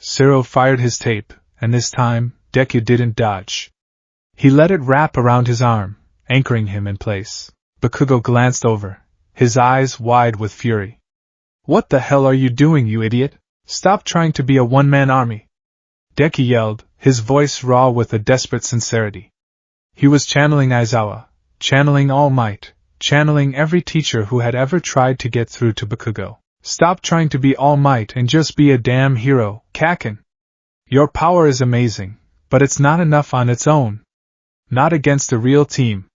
Zero fired his tape, and this time, Deku didn't dodge. He let it wrap around his arm, anchoring him in place. Bakugo glanced over, his eyes wide with fury. "What the hell are you doing, you idiot? Stop trying to be a one-man army!" Deku yelled, his voice raw with a desperate sincerity. He was channeling Aizawa, channeling All Might, channeling every teacher who had ever tried to get through to Bakugo. "Stop trying to be All Might and just be a damn hero, Kaken. Your power is amazing, but it's not enough on its own. Not against a real team.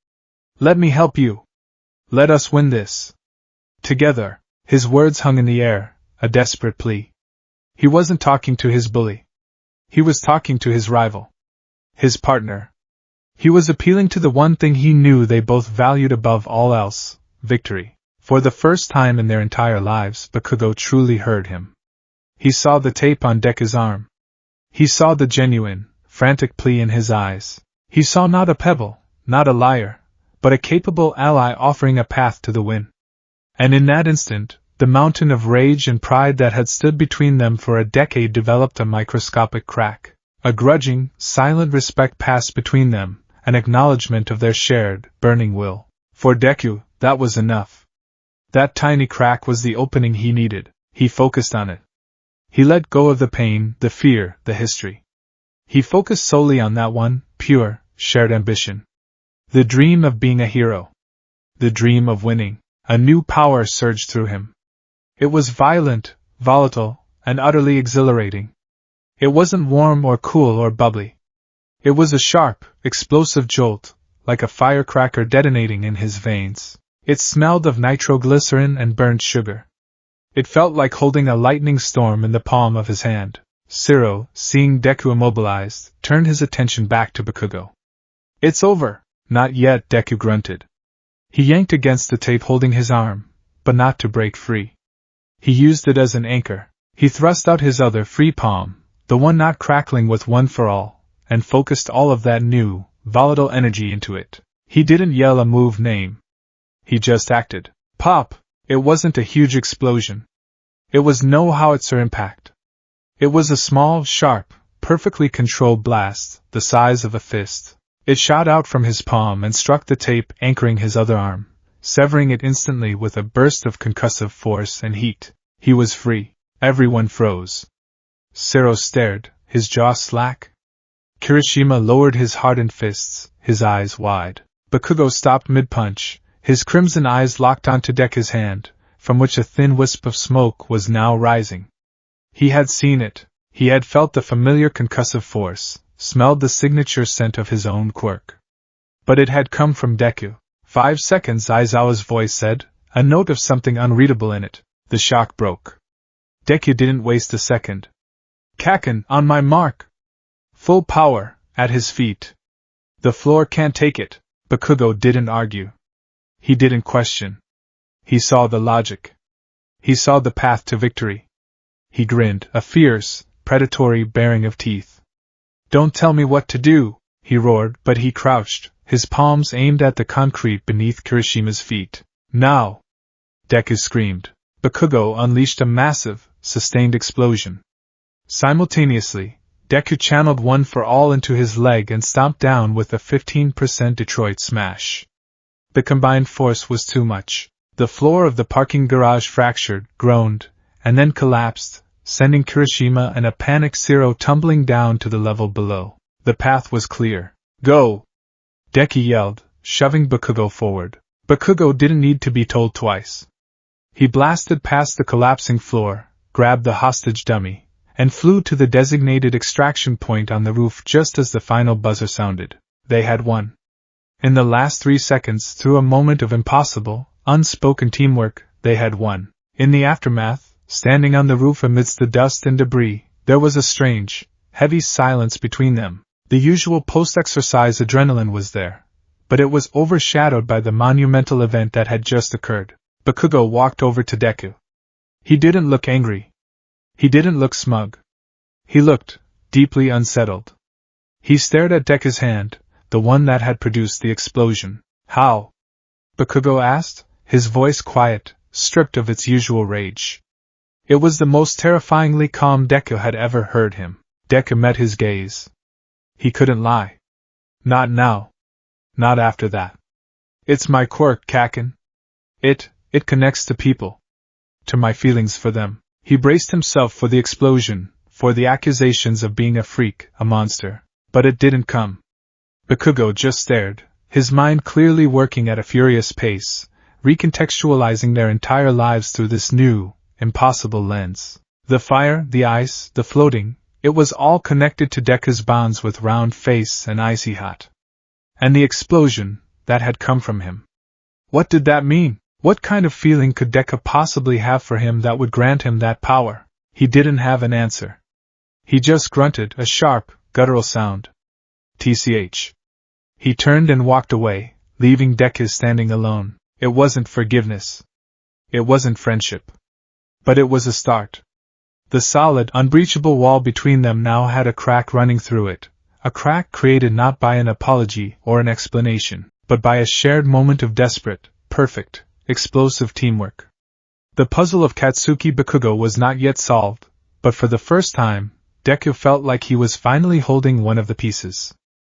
Let me help you. Let us win this. Together." His words hung in the air, a desperate plea. He wasn't talking to his bully. He was talking to his rival. His partner. He was appealing to the one thing he knew they both valued above all else, victory. For the first time in their entire lives, Bakugo truly heard him. He saw the tape on Deku's arm. He saw the genuine, frantic plea in his eyes. He saw not a pebble, not a liar, but a capable ally offering a path to the win. And in that instant, the mountain of rage and pride that had stood between them for a decade developed a microscopic crack. A grudging, silent respect passed between them, an acknowledgement of their shared, burning will. For Deku, that was enough. That tiny crack was the opening he needed. He focused on it. He let go of the pain, the fear, the history. He focused solely on that one, pure, shared ambition. The dream of being a hero. The dream of winning. A new power surged through him. It was violent, volatile, and utterly exhilarating. It wasn't warm or cool or bubbly. It was a sharp, explosive jolt, like a firecracker detonating in his veins. It smelled of nitroglycerin and burnt sugar. It felt like holding a lightning storm in the palm of his hand. Zero, seeing Deku immobilized, turned his attention back to Bakugo. It's over! Not yet, Deku grunted. He yanked against the tape holding his arm, but not to break free. He used it as an anchor. He thrust out his other free palm, the one not crackling with One for All, and focused all of that new, volatile energy into it. He didn't yell a move name. He just acted. Pop! It wasn't a huge explosion. It was no howitzer impact. It was a small, sharp, perfectly controlled blast, the size of a fist. It shot out from his palm and struck the tape anchoring his other arm, severing it instantly with a burst of concussive force and heat. He was free. Everyone froze. Zero stared, his jaw slack. Kirishima lowered his hardened fists, his eyes wide. Bakugo stopped mid-punch, his crimson eyes locked onto Deku's hand, from which a thin wisp of smoke was now rising. He had seen it. He had felt the familiar concussive force, smelled the signature scent of his own quirk. But it had come from Deku. 5 seconds, Aizawa's voice said, a note of something unreadable in it. The shock broke. Deku didn't waste a second. Kaken, on my mark! Full power, at his feet. The floor can't take it. Bakugo didn't argue. He didn't question. He saw the logic. He saw the path to victory. He grinned, a fierce, predatory baring of teeth. Don't tell me what to do, he roared, but he crouched, his palms aimed at the concrete beneath Kirishima's feet. Now! Deku screamed. Bakugo unleashed a massive, sustained explosion. Simultaneously, Deku channeled One for All into his leg and stomped down with a 15% Detroit smash. The combined force was too much. The floor of the parking garage fractured, groaned, and then collapsed, sending Kirishima and a panicked Zero tumbling down to the level below. The path was clear. Go! Deku yelled, shoving Bakugo forward. Bakugo didn't need to be told twice. He blasted past the collapsing floor, grabbed the hostage dummy, and flew to the designated extraction point on the roof just as the final buzzer sounded. They had won. In the last 3 seconds, through a moment of impossible, unspoken teamwork, they had won. In the aftermath, standing on the roof amidst the dust and debris, there was a strange, heavy silence between them. The usual post-exercise adrenaline was there, but it was overshadowed by the monumental event that had just occurred. Bakugo walked over to Deku. He didn't look angry. He didn't look smug. He looked deeply unsettled. He stared at Deku's hand, the one that had produced the explosion. How? Bakugo asked, his voice quiet, stripped of its usual rage. It was the most terrifyingly calm Deku had ever heard him. Deku met his gaze. He couldn't lie. Not now. Not after that. It's my quirk, Kaken. It connects to people. To my feelings for them. He braced himself for the explosion, for the accusations of being a freak, a monster. But it didn't come. Bakugo just stared, his mind clearly working at a furious pace, recontextualizing their entire lives through this new, impossible lens. The fire, the ice, the floating, it was all connected to Deku's bonds with round face and icy hot. And the explosion, that had come from him. What did that mean? What kind of feeling could Deku possibly have for him that would grant him that power? He didn't have an answer. He just grunted, a sharp, guttural sound. TCH. He turned and walked away, leaving Deku standing alone. It wasn't forgiveness. It wasn't friendship. But it was a start. The solid, unbreachable wall between them now had a crack running through it, a crack created not by an apology or an explanation, but by a shared moment of desperate, perfect, explosive teamwork. The puzzle of Katsuki Bakugo was not yet solved, but for the first time, Deku felt like he was finally holding one of the pieces.